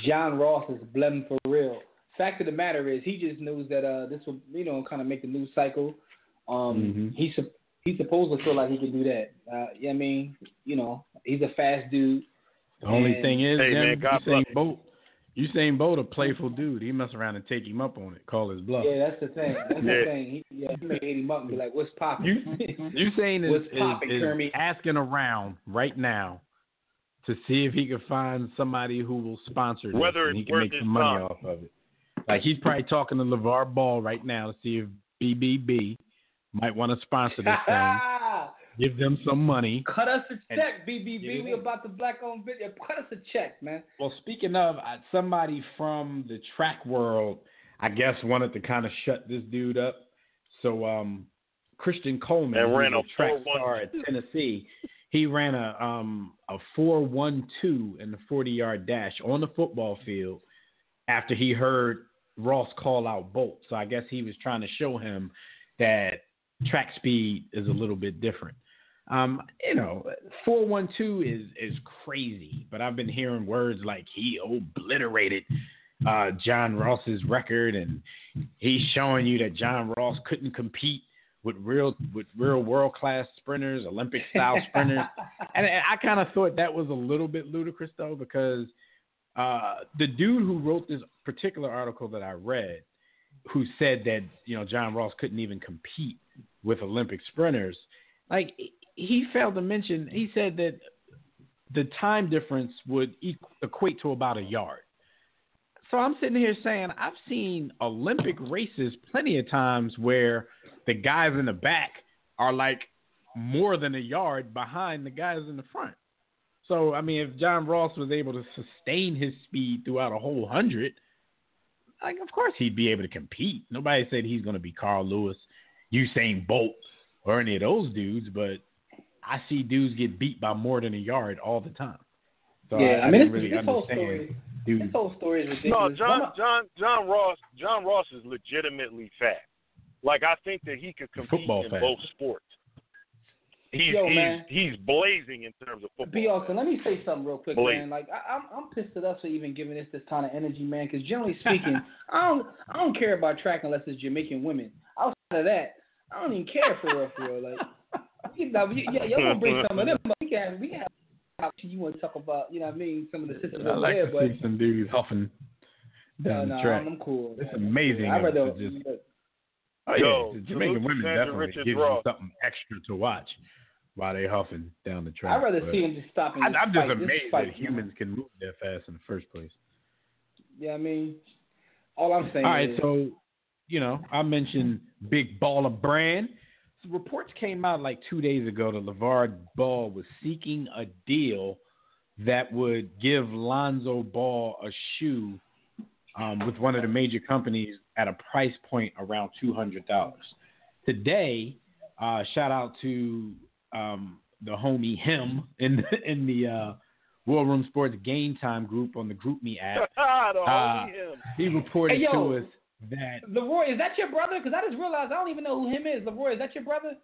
John Ross is blem for real. Fact of the matter is he just knows that this will, kind of make the news cycle. He's supposed to feel like he can do that. He's a fast dude. The only thing is, Usain Bolt a playful dude. He mess around and take him up on it, call his bluff. Yeah, that's the thing. He may hit him up and be like, what's popping? Usain is asking around right now to see if he can find somebody who will sponsor this and he can make some money off of it. Like, he's probably talking to LeVar Ball right now to see if BBB might want to sponsor this thing. Give them some money. Cut us a check, BBB. We about the black-owned video. Cut us a check, man. Well, speaking of, somebody from the track world, I guess, wanted to kind of shut this dude up. So Christian Coleman, who's a track star at Tennessee, he ran a 4.12 in the 40-yard dash on the football field after he heard Ross call out Bolt. So I guess he was trying to show him that track speed is a little bit different. 4.12 is crazy, but I've been hearing words like he obliterated John Ross's record, and he's showing you that John Ross couldn't compete with real world-class sprinters, Olympic-style sprinters. And I kind of thought that was a little bit ludicrous, though, because the dude who wrote this particular article that I read, who said that, John Ross couldn't even compete with Olympic sprinters, like, he failed to mention, he said that the time difference would equate to about a yard. So I'm sitting here saying I've seen Olympic races plenty of times where the guys in the back are like more than a yard behind the guys in the front. So, I mean, if John Ross was able to sustain his speed throughout a whole 100, like, of course he'd be able to compete. Nobody said he's going to be Carl Lewis, Usain Bolt, or any of those dudes, but I see dudes get beat by more than a yard all the time. So yeah, I didn't really understand. This whole story is ridiculous. No, John Ross is legitimately fast. Like, I think that he could compete in both sports. He's blazing in terms of football. B. Austin, let me say something real quick, man. Like, I'm pissed at us for even giving this kind of energy, man. Because generally speaking, I don't care about track unless it's Jamaican women. Outside of that, I don't even care for real. Like, y'all gonna bring some of them. We can have you want to talk about, some of the systems over there. I like to see some dudes huffing down the track. I'm cool. It's amazing. Jamaican women definitely give you something extra to watch while they huffing down the track. I'd rather see them just stopping. I'm just amazed that humans can move that fast in the first place. Yeah, I mean, all I'm saying. All right, so I mentioned Big Baller Brand. So reports came out like 2 days ago that LeVar Ball was seeking a deal that would give Lonzo Ball a shoe with one of the major companies at a price point around $200. Today, shout out to the homie him in the War Room Sports Game Time group on the GroupMe app. He reported to us that Leroy, is that your brother? Because I just realized I don't even know who him is. Leroy, is that your brother?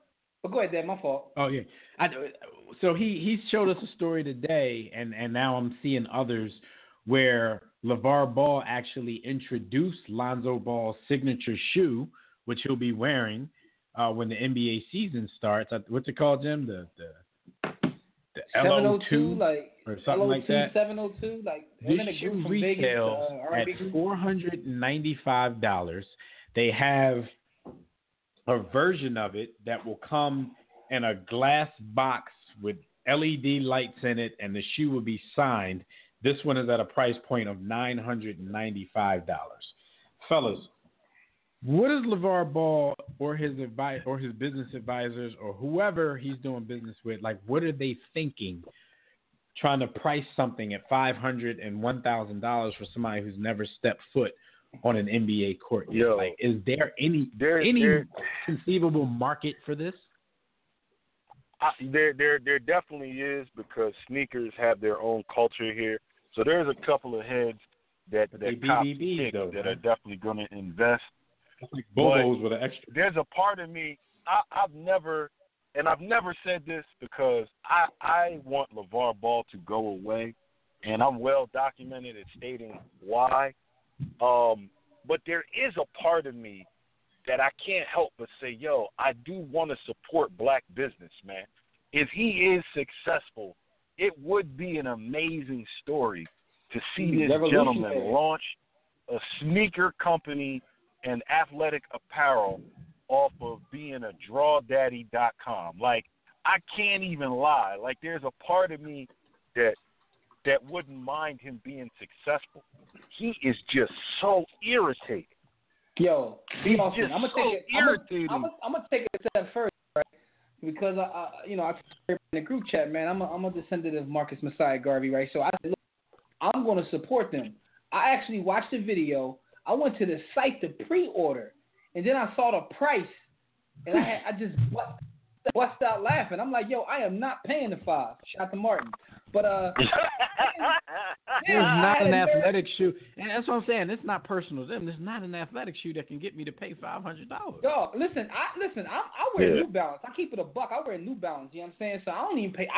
But go ahead, Dad. My fault. Oh yeah. So he showed us a story today, and now I'm seeing others where LeVar Ball actually introduced Lonzo Ball's signature shoe, which he'll be wearing when the NBA season starts. What's it called, Jim? The 702, like or something like that. 702, like this shoe retails at $495. They have a version of it that will come in a glass box with LED lights in it, and the shoe will be signed. This one is at a price point of $995. Fellas, what is LeVar Ball or his business advisors or whoever he's doing business with, like, what are they thinking trying to price something at $500 and $1,000 for somebody who's never stepped foot on an NBA court? Like, is there any conceivable market for this? There definitely is, because sneakers have their own culture here. So there's a couple of heads that BBB, though, that are definitely going to invest. It's like Bobos with an extra. There's a part of me, I've never said this because I want LeVar Ball to go away, and I'm well documented at stating why. But there is a part of me that I can't help but say, yo, I do want to support black business, man. If he is successful, it would be an amazing story to see this gentleman launch a sneaker company and athletic apparel off of being a drawdaddy.com. Like, I can't even lie. Like, there's a part of me that wouldn't mind him being successful. He is just so irritating. Yo, he's Austin, just I'm gonna take it a step further, right? Because I in the group chat, man, I'm a descendant of Marcus Messiah Garvey, right? So I said, look, I'm going to support them. I actually watched the video. I went to the site to pre-order, and then I saw the price, and I just bust out laughing. I'm like, yo, I am not paying the $5. Shout out to Martin. But there's not an athletic shoe, and that's what I'm saying. It's not personal to them. There's not an athletic shoe that can get me to pay $500. Yo, listen. I wear New Balance. I keep it $1. I wear New Balance. You know what I'm saying? So I don't even pay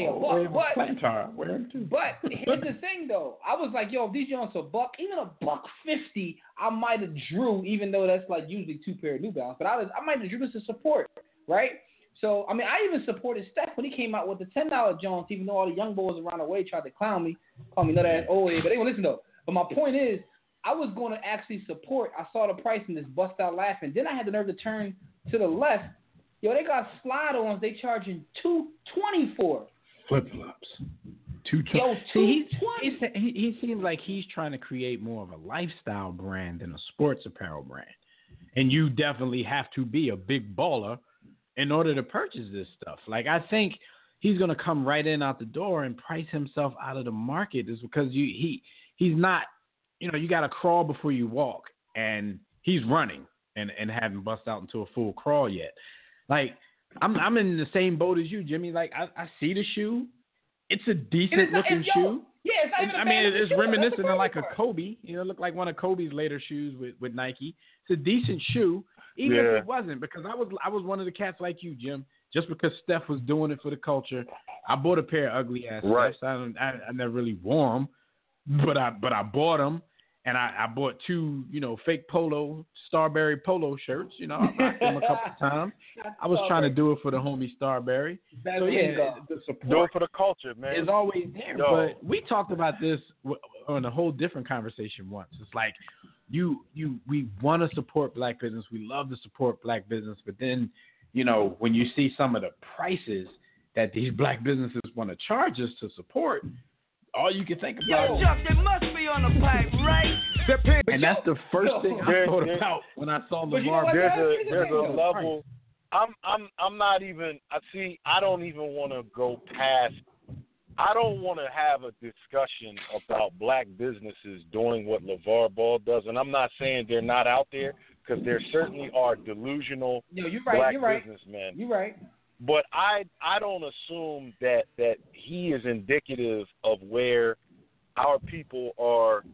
$1. But here's the thing, though. I was like, yo, if these joints are $1, even $1.50, I might have drew. Even though that's like usually 2 pair of New Balance, but I might have drew this to support, right? So, I mean, I even supported Steph when he came out with the $10 Jones, even though all the young boys around the way tried to clown me, call me nut ass old head. But they won't listen, though. But my point is, I was going to actually support. I saw the price and just bust out laughing. Then I had the nerve to turn to the left. Yo, they got slide-ons. They charging $220 for. Flip-flops. $220. He seems like he's trying to create more of a lifestyle brand than a sports apparel brand. And you definitely have to be a big baller in order to purchase this stuff. Like, I think he's going to come right in out the door and price himself out of the market is because he's not, you got to crawl before you walk, and he's running and haven't bust out into a full crawl yet. Like, I'm in the same boat as you, Jimmy. Like, I see the shoe. It's a decent looking shoe. Yeah, it's not even it's reminiscent of like a Kobe. It looked like one of Kobe's later shoes with Nike. It's a decent shoe. Even if it wasn't, because I was one of the cats like you, Jim. Just because Steph was doing it for the culture, I bought a pair of ugly ass Stephs. I never really wore them, but I bought them, and I bought 2 fake polo Starberry polo shirts. I rocked them a couple of times. I was trying to do it for the homie Starberry. So yeah, the support do it for the culture, man. Is always there. But we talked about this on a whole different conversation once. It's like we want to support black business. We love to support black business, but then when you see some of the prices that these black businesses want to charge us to support, all you can think about is, they must be on the pipe, right? And that's the first thing I thought about when I saw LeVar. There's a level. I'm not even. I don't even want to go past. I don't want to have a discussion about black businesses doing what LeVar Ball does, and I'm not saying they're not out there, because there certainly are delusional black businessmen. You're right. But I don't assume that he is indicative of where our people are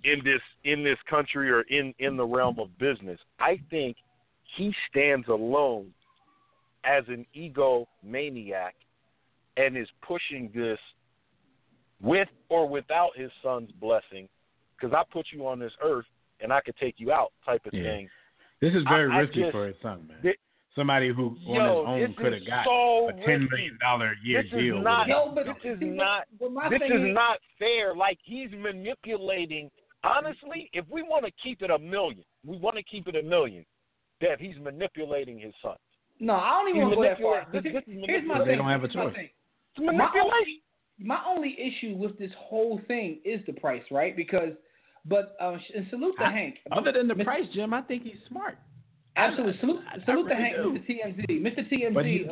in this country or in the realm of business. I think he stands alone as an egomaniac and is pushing this with or without his son's blessing, because I put you on this earth and I could take you out type of thing. This is very risky for his son, man. Somebody who on his own could have got a $10 million a year deal. This is not fair. Like, he's manipulating. Honestly, if we want to keep it $1 million, Dev, he's manipulating his son. No, I don't even want to go that far. Here's my thing. They don't have a choice. It's manipulation. My only issue with this whole thing is the price, right? And salute to Hank. Other than the price, Jim, I think he's smart. Absolutely. Salute to Hank, Mr. TMZ. Mr. TMZ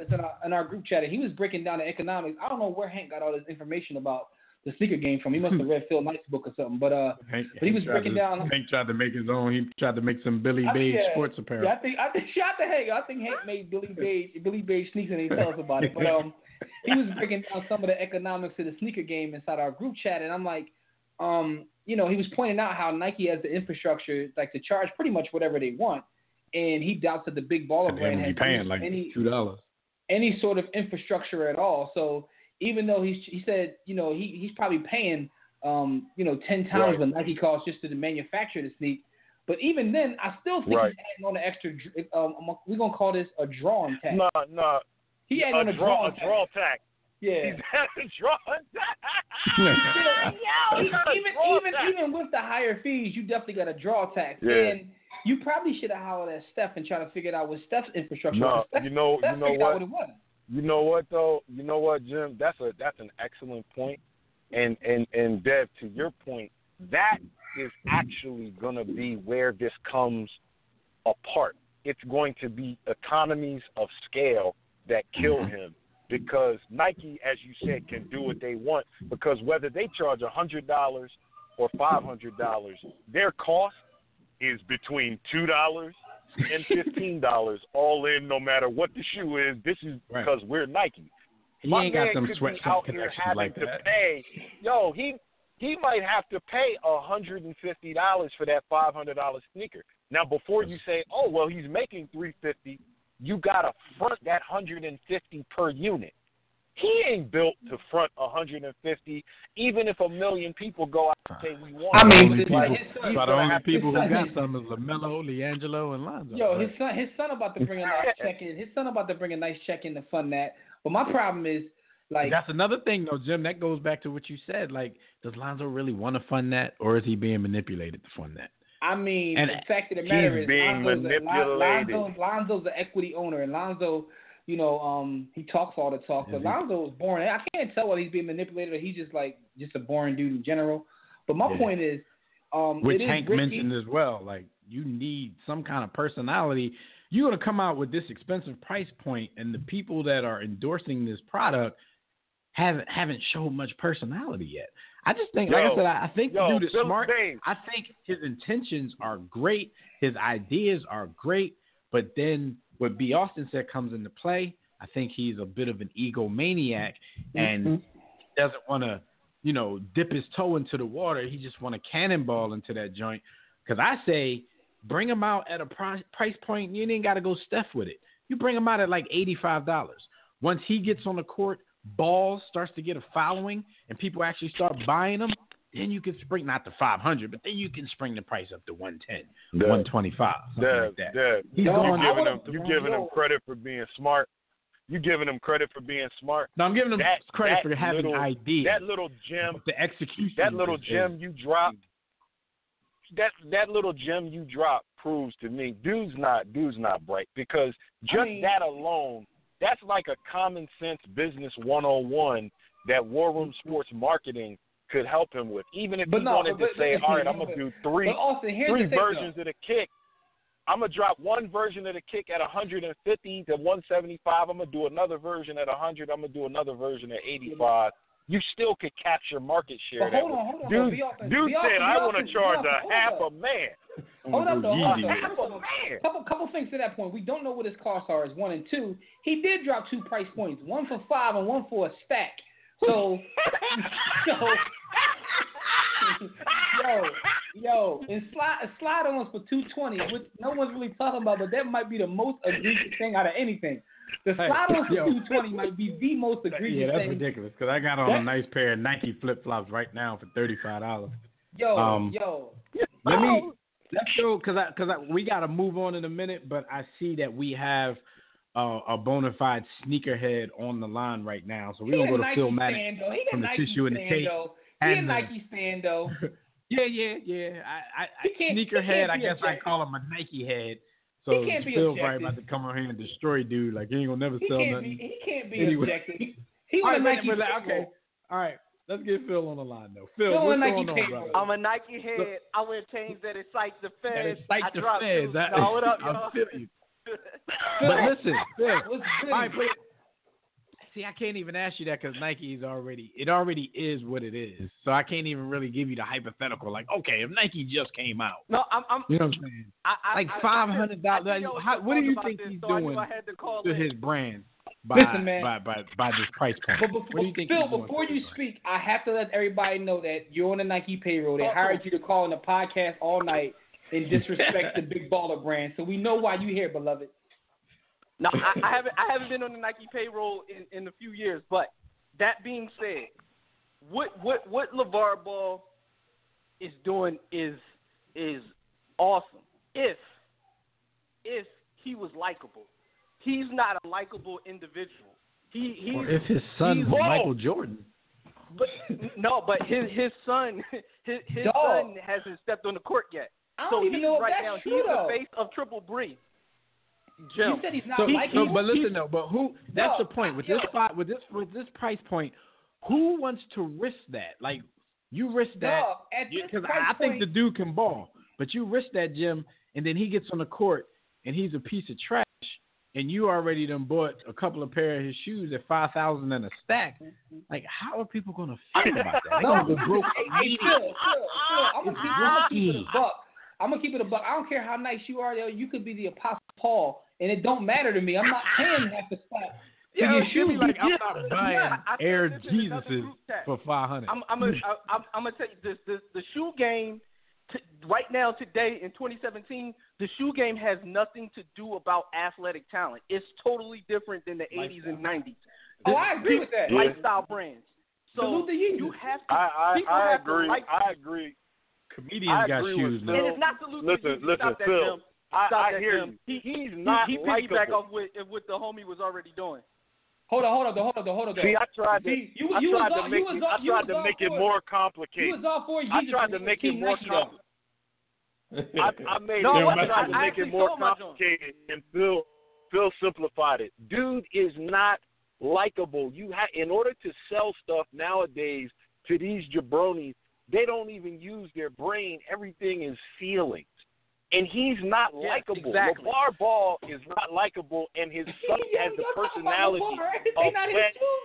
is in our group chat. He was breaking down the economics. I don't know where Hank got all this information about the sneaker game from. He must have read Phil Knight's book or something. But he was breaking down. Hank tried to make his own. He tried to make some Billy Beige sports apparel. Yeah, I think shout to Hank. I think Hank made Billy Beige sneakers and he tell us about it. But he was breaking down some of the economics of the sneaker game inside our group chat, and I'm like, he was pointing out how Nike has the infrastructure, like, to charge pretty much whatever they want. And he doubts that the big baller brand has paying like $2. Any sort of infrastructure at all. So even though he said, he's probably paying, 10 times what Nike costs just to manufacture the sneak. But even then, I still think he's adding on the extra. We're gonna call this a drawing tax. No. He added on a draw tax. Yeah. He's adding drawing tax. Even with the higher fees, you definitely got a draw tax. Yeah. And you probably should have hollered at Steph and tried to figure it out with Steph's infrastructure. No, Steph you know what? It you know what though? You know what, Jim? That's an excellent point. And Dev, to your point, that is actually going to be where this comes apart. It's going to be economies of scale that kill him, because Nike, as you said, can do what they want, because whether they charge $100 or $500, their cost is between $2 and $15 all in, no matter what the shoe is. This is because we're Nike. He ain't got them sweatshop connections like that. He might have to pay $150 for that $500 sneaker. Now, before you say, oh, well, he's making $350, you got to front that $150 per unit. He ain't built to front $150, even if 1 million people go out and say we want. I mean, the only people who got some is LaMelo, LiAngelo, and Lonzo. Yo, his son about to bring a nice check in. His son about to bring a nice check in to fund that. But my problem is, like, that's another thing, though, Jim. That goes back to what you said. Like, does Lonzo really want to fund that, or is he being manipulated to fund that? I mean, the fact of the matter is, Lonzo's the equity owner, and Lonzo, he talks all the talk, but Lonzo is boring. I can't tell whether he's being manipulated or he's just a boring dude in general. But my point is, which Hank mentioned as well, like, you need some kind of personality. You're going to come out with this expensive price point, and the people that are endorsing this product haven't showed much personality yet. I just think, I think the dude is smart. I think his intentions are great. His ideas are great. But then what B. Austin said comes into play. I think he's a bit of an egomaniac and doesn't want to, dip his toe into the water. He just want to cannonball into that joint. Because I say, bring him out at a price point. You ain't got to go Steph with it. You bring him out at like $85. Once he gets on the court, balls, starts to get a following, and people actually start buying them, then you can spring, not to 500, but then you can spring the price up to 110, 125, something like that. You giving him credit for being smart. You giving him credit for being smart. No, I'm giving him credit for having ideas. That little gem, the execution. That little gem you dropped. That little gem you dropped proves to me dude's not bright, because that alone, that's like a common sense business 101 that War Room Sports Marketing could help him with. Even if he wanted to say, all right, I'm going to do three versions of the kick. I'm going to drop one version of the kick at 150 to 175. I'm going to do another version at 100. I'm going to do another version at 85. You still could capture market share. But hold on. Dude said, I want to charge half a man. Hold up, though. Half a man. Couple things to that point. We don't know what his costs are, is one, and two, he did drop 2 price points, one for $5 and one for a stack. So and slide on us for $220, which no one's really talking about, but that might be the most egregious thing out of anything. The slide on for 220 might be the most egregious Yeah, that's thing. ridiculous. Because I got on a nice pair of Nike flip flops right now for $35. Let's go because we got to move on in a minute. But I see that we have a bona fide sneakerhead on the line right now, so we're gonna go to Phil Maddox from the Tissue and the Tape. He a Nike fan though. Yeah. Sneakerhead. I guess I call him a Nike head. So Phil's probably about to come on here and destroy dude. Like he ain't gonna never sell nothing. He can't be objective. He was a Nike. Okay. All right. Let's get Phil on the line though. Phil, what's going on, brother? I'm a Nike head. I would change that it cites the feds. I feel you. But listen, Phil. All right, see, I can't even ask you that because Nike is already is what it is. So I can't even really give you the hypothetical. Like, okay, if Nike just came out, no, you know what I'm saying? Like $500. What do you think he's doing to his brand by this price point? But before you speak, I have to let everybody know that you're on the Nike payroll. They hired you to call in the podcast all night and disrespect the big baller brand. So we know why you here, beloved. No, I haven't been on the Nike payroll in a few years. But that being said, what LeVar Ball is doing is awesome. If he was likable, he's not a likable individual. If his son was Michael Jordan. But his son hasn't stepped on the court yet. So he's right now. He's the face of Triple Bree. Jim. You said he's not likable. But listen though. But who? That's the point. With this price point, who wants to risk that? Like you risk that because I think the dude can ball, but you risk that, Jim, and then he gets on the court and he's a piece of trash, and you already done bought a couple of pair of his shoes at $5,000 and a stack. Like, how are people gonna feel about that? They're gonna go broke. I'm gonna keep it a buck. I don't care how nice you are, yo. You could be the Apostle Paul, and it don't matter to me. I'm not paying half the stack. Your shoes. Like, I'm not buying Air Jesuses for $500. I'm gonna tell you this: the shoe game right now, today in 2017, the shoe game has nothing to do about athletic talent. It's totally different than the 80s and 90s. I agree with that. Lifestyle brands. So you have to. I agree. Comedians got shoes now. And it's not the Luther. Listen, Phil. I hear you. He's not he piggyback off what the homie was already doing. Hold on. See, I tried to make it more complicated. You was all for I tried to make it more complicated. I tried to make it more complicated, and Phil simplified it. Dude is not likable. In order to sell stuff nowadays to these jabronis, they don't even use their brain. Everything is feelings. And he's not likable. Exactly. LeVar Ball is not likable, and his son has the personality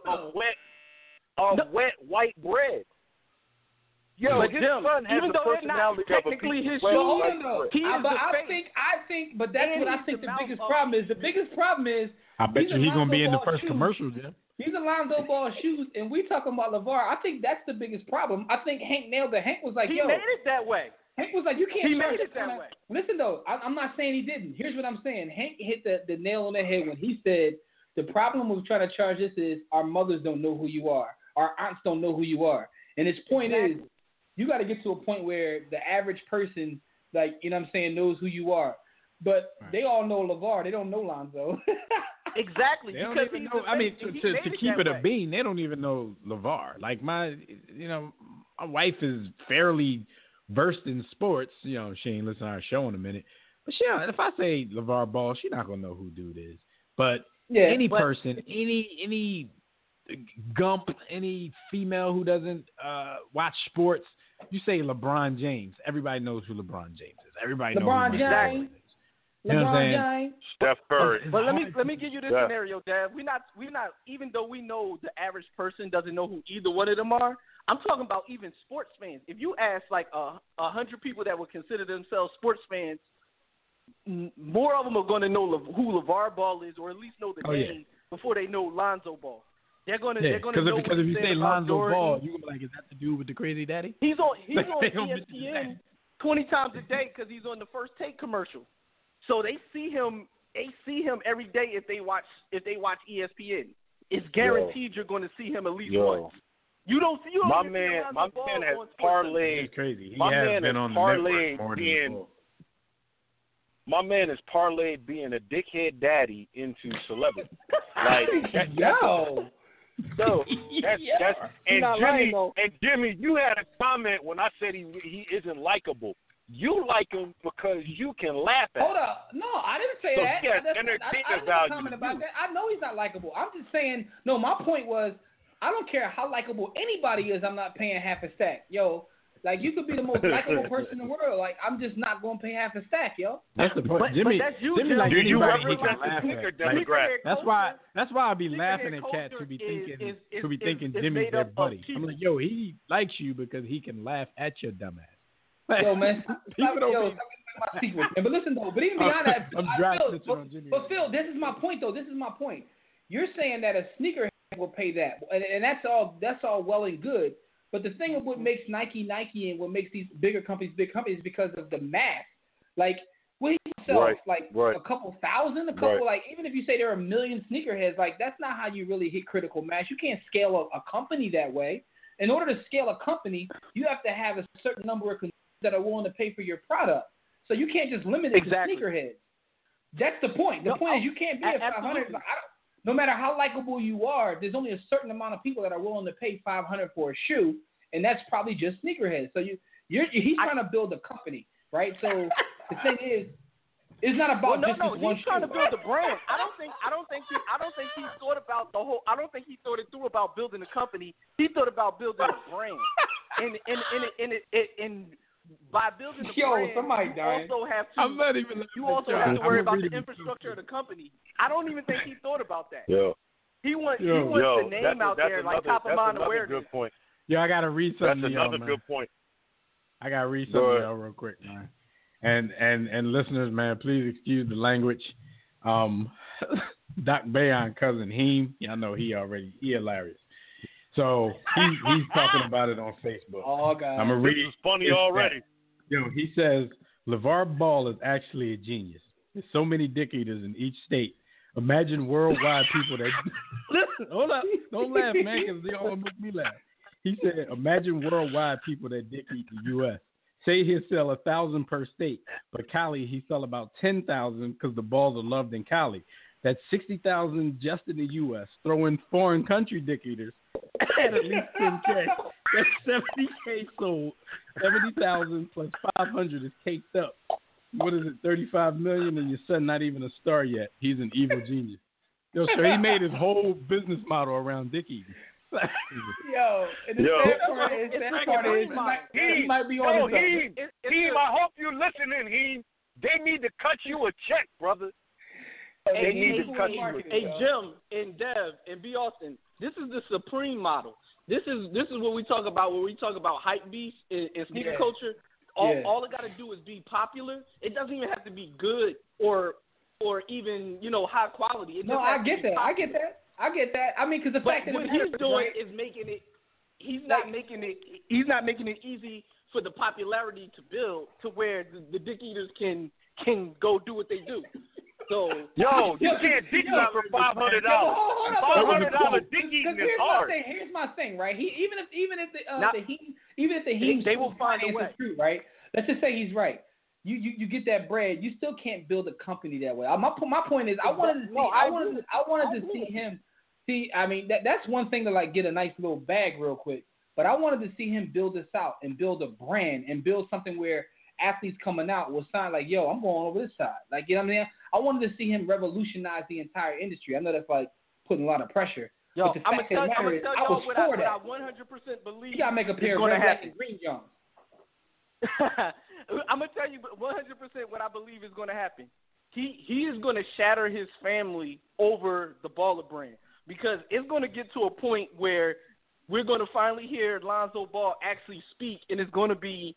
of wet white bread. Yo, his son has the personality of a piece of wet white bread. But that's what I think the biggest problem is. The biggest problem is I bet you he's going to be in the first commercial, Jim. He's a Lonzo Ball shoes, and we talking about LeVar. I think that's the biggest problem. I think Hank nailed it. Hank was like, he made it that way. Hank was like, you can't. He made it that way. Listen, though, I'm not saying he didn't. Here's what I'm saying. Hank hit the nail on the head when he said the problem with trying to charge this is our mothers don't know who you are. Our aunts don't know who you are. And his point is, you got to get to a point where the average person, like, you know what I'm saying, knows who you are. But they all know LeVar. They don't know Lonzo. Exactly. They don't even know. I mean, to keep it a bean, they don't even know LeVar. Like my wife is fairly versed in sports. You know, she ain't listening to our show in a minute. But if I say LeVar Ball, she's not gonna know who dude is. But any person, any Gump, any female who doesn't watch sports, you say LeBron James, everybody knows who LeBron James is. Everybody knows who LeBron James is. You know what I'm saying? Steph Curry. But let me give you this scenario, Dad. We're not even though we know the average person doesn't know who either one of them are. I'm talking about even sports fans. If you ask like 100 people that would consider themselves sports fans, more of them are going to know who LeVar Ball is, or at least know the name before they know Lonzo Ball. They're going to know because if you say Lonzo Ball, you can be like, is that the dude with the crazy daddy? He's on ESPN 20 times a day because he's on the First Take commercial. So they see him they see him every day if they watch ESPN. It's guaranteed you're going to see him at least once. You don't see my man has parlayed. Crazy. He my has man been has on the parlayed network being. My man has parlayed being a dickhead daddy into celebrity. Like yo. So that's and Jimmy, you had a comment when I said he isn't likable. You like him because you can laugh at him. Hold up. No, I didn't say that. Yes, I didn't comment about that. I know he's not likable. I'm just saying, no, my point was, I don't care how likable anybody is, I'm not paying half a stack. Yo, like, you could be the most likable person in the world. Like, I'm just not going to pay half a stack, yo. That's the point. Jimmy, that's you, Jimmy like do you anybody he represent can laugh the sneaker at. demographic? That's why I be laughing at cats who be thinking Jimmy's their buddy. I'm like, yo, he likes you because he can laugh at your dumb ass. Yo, man, my secret. But listen though, but even beyond that, Phil, this is my point though. This is my point. You're saying that a sneakerhead will pay that, and that's all well and good. But the thing of what makes Nike, and what makes these big companies is because of the mass. Like, we sell a couple thousand, like, even if you say there are a million sneakerheads, like, that's not how you really hit critical mass. You can't scale a company that way. In order to scale a company, you have to have a certain number of consumers that are willing to pay for your product. So you can't just limit it to sneakerheads. That's the point. The point is you can't be at 500. No matter how likable you are, there's only a certain amount of people that are willing to pay $500 for a shoe, and that's probably just sneakerheads. So he's trying to build a company, right? So the thing is, it's not about just this one shoe. He's trying to build a brand. I don't think he thought about the whole. I don't think he thought it through about building a company. He thought about building a brand, and by building the brand, you also have to. I'm not even. You also have to worry about the infrastructure of the company. I don't even think he thought about that. Yeah. He wants the name out there, like top of mind awareness. Good point. Yeah, I gotta read something. That's another good point. I gotta read something to y'all real quick, man. And listeners, man, please excuse the language. Doc Bayon cousin Heem, y'all know he hilarious. So he's talking about it on Facebook. Oh God, I'm gonna read. This is funny already. He says LeVar Ball is actually a genius. There's so many dick eaters in each state. Imagine worldwide people that listen. Hold up, don't laugh, man, because they all make me laugh. He said, imagine worldwide people that dick eat the U.S. Say he'll sell 1,000 per state, but Cali he sell about 10,000 because the balls are loved in Cali. That's 60,000 just in the U.S. Throw in foreign country dick eaters at least 10K. That's 70K sold. 70,000 plus 500 is caked up. What is it? 35 million, and your son not even a star yet. He's an evil genius. Yo, so he made his whole business model around dick eating. And the sad part is he might be on his Heem, I hope you're listening, Heem. They need to cut you a check, brother. They need to cut you a check. Hey, Jim and Dev and B. Austin, this is the supreme model. This is what we talk about when we talk about hype beasts in sneaker culture. All it got to do is be popular. It doesn't even have to be good or even high quality. I get that. I mean, because the fact that what he's doing is making it. He's not making it easy for the popularity to build to where the dick eaters can go do what they do. So you can't dick eat for $500. $500 dick eating is hard. Here's my thing, right? Even if the Heem they will find a way, true, right? Let's just say he's right. You get that bread. You still can't build a company that way. My point is, I wanted to see him. See, I mean, that's one thing to like get a nice little bag real quick. But I wanted to see him build this out and build a brand and build something where athletes coming out will sign like, yo, I'm going over this side. Like, you know what I mean? I wanted to see him revolutionize the entire industry. I know that's like putting a lot of pressure. Yo, but I'm gonna tell y'all what I 100% believe. You gotta make a pair of red, black, and green Johns. I'm gonna tell you 100% what I believe is going to happen. He is going to shatter his family over the Baller brand because it's going to get to a point where we're going to finally hear Lonzo Ball actually speak, and it's going to be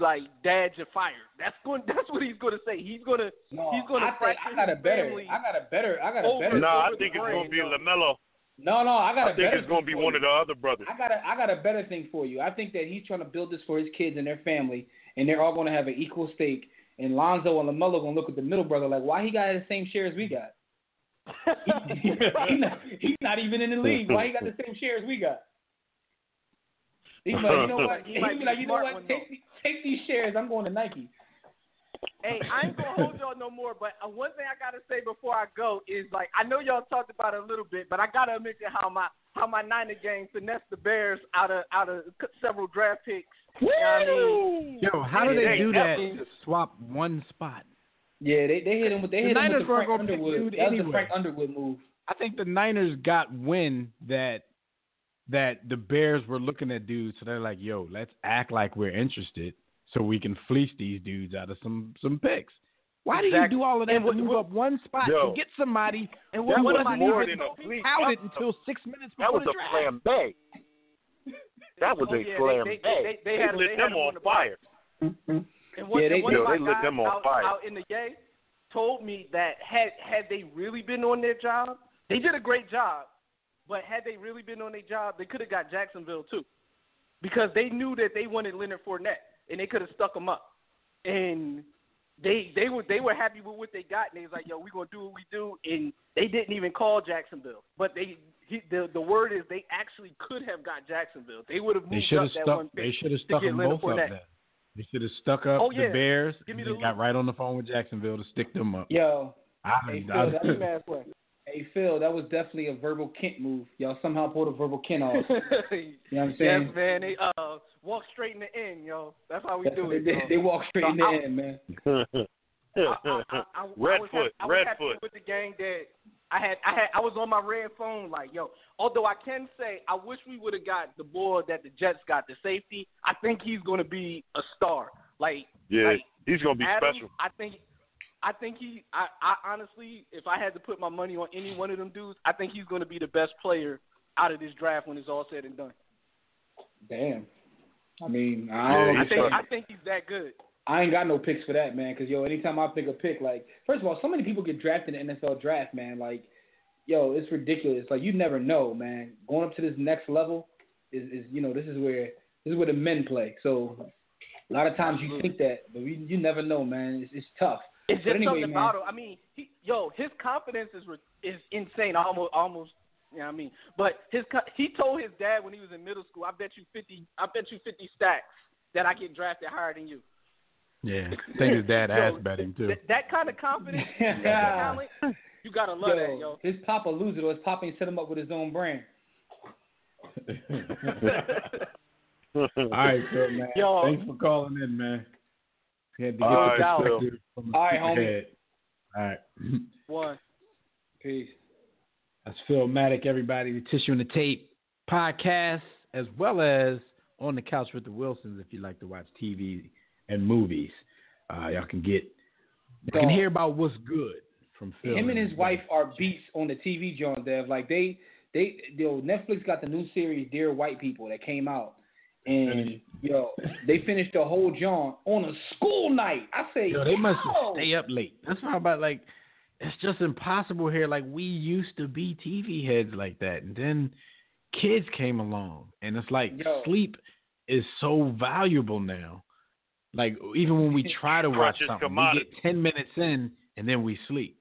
like, Dad, you're fired. That's what he's going to say. He's going to fracture his family. I got a better. No, I think it's going to be LaMelo. No, I think it's going to be one of the other brothers. I got a better thing for you. I think that he's trying to build this for his kids and their family, and they're all going to have an equal stake. And Lonzo and LaMelo gonna look at the middle brother like, why he got the same shares we got? He's not even in the league. Why he got the same shares we got? He's like, you know what? He's like, you know what? Take these shares. I'm going to Nike. Hey, I ain't gonna hold y'all no more, but one thing I gotta say before I go is, like, I know y'all talked about it a little bit, but I gotta mention how my Niner gang finessed the Bears out of several draft picks. You know what I mean? Yo, how do they do that? Swap one spot. Yeah, they hit him with the Frank Underwood. That was the Frank Underwood move. I think the Niners got wind that the Bears were looking at dudes, so they're like, yo, let's act like we're interested so we can fleece these dudes out of some picks. Why do you do all of that and move up one spot to get somebody and that what was more than a fleece? Until 6 minutes before the draft? That was a flambe. That was a flambe. They lit them on fire. And one of my guys out in the game told me that had they really been on their job, they did a great job, but had they really been on their job, they could have got Jacksonville too, because they knew that they wanted Leonard Fournette, and they could have stuck him up. And they were happy with what they got, and they was like, yo, we're going to do what we do, and they didn't even call Jacksonville. But the word is they actually could have got Jacksonville. They would have moved up that one pick. They should have stuck them both up there. They should have stuck up the Bears and got right on the phone with Jacksonville to stick them up. Yo, hey, Phil, that was definitely a verbal Kent move. Y'all somehow pulled a verbal Kent off. You know what I'm saying? Yes, man. They walk straight in the end, yo. That's how we do it. They walk straight in the end, man. Red foot with the gang that I was on my red phone like, yo, although I can say I wish we would have got the boy that the Jets got, the safety. I think he's going to be a star. He's going to be Adam, special. I think I honestly, if I had to put my money on any one of them dudes, I think he's going to be the best player out of this draft when it's all said and done. Damn. I mean, I think he's that good. I ain't got no picks for that, man, because, yo, anytime I pick a pick, like, first of all, so many people get drafted in the NFL draft, man. Like, yo, it's ridiculous. Like, you never know, man. Going up to this next level is you know, this is where the men play. So a lot of times you think that, but you never know, man. It's tough. It's just something about him. I mean, his confidence is insane. Almost, you know what I mean? But he told his dad when he was in middle school, I bet you 50 stacks that I get drafted higher than you. Yeah, I think his dad ass bet him too. That kind of confidence, that talent, you gotta love that, yo. His papa lose it, or his papa ain't set him up with his own brand. All right, Phil, man. Yo, thanks for calling in, man. You had to get the perspective from the head. All right. One. Peace. That's Phil Matic, everybody. The Tissue and the Tape podcast, as well as On the Couch with the Wilsons, if you like to watch TV and movies. Y'all can hear about what's good from Phil. Him and his wife are beasts on the TV, John Dev. Like Netflix got the new series Dear White People that came out, and they finished the whole John on a school night. I say, they must stay up late. That's why it's just impossible here. Like, we used to be TV heads like that, and then kids came along, and it's like sleep is so valuable now. Like, even when we try to watch something, we get 10 minutes in, and then we sleep.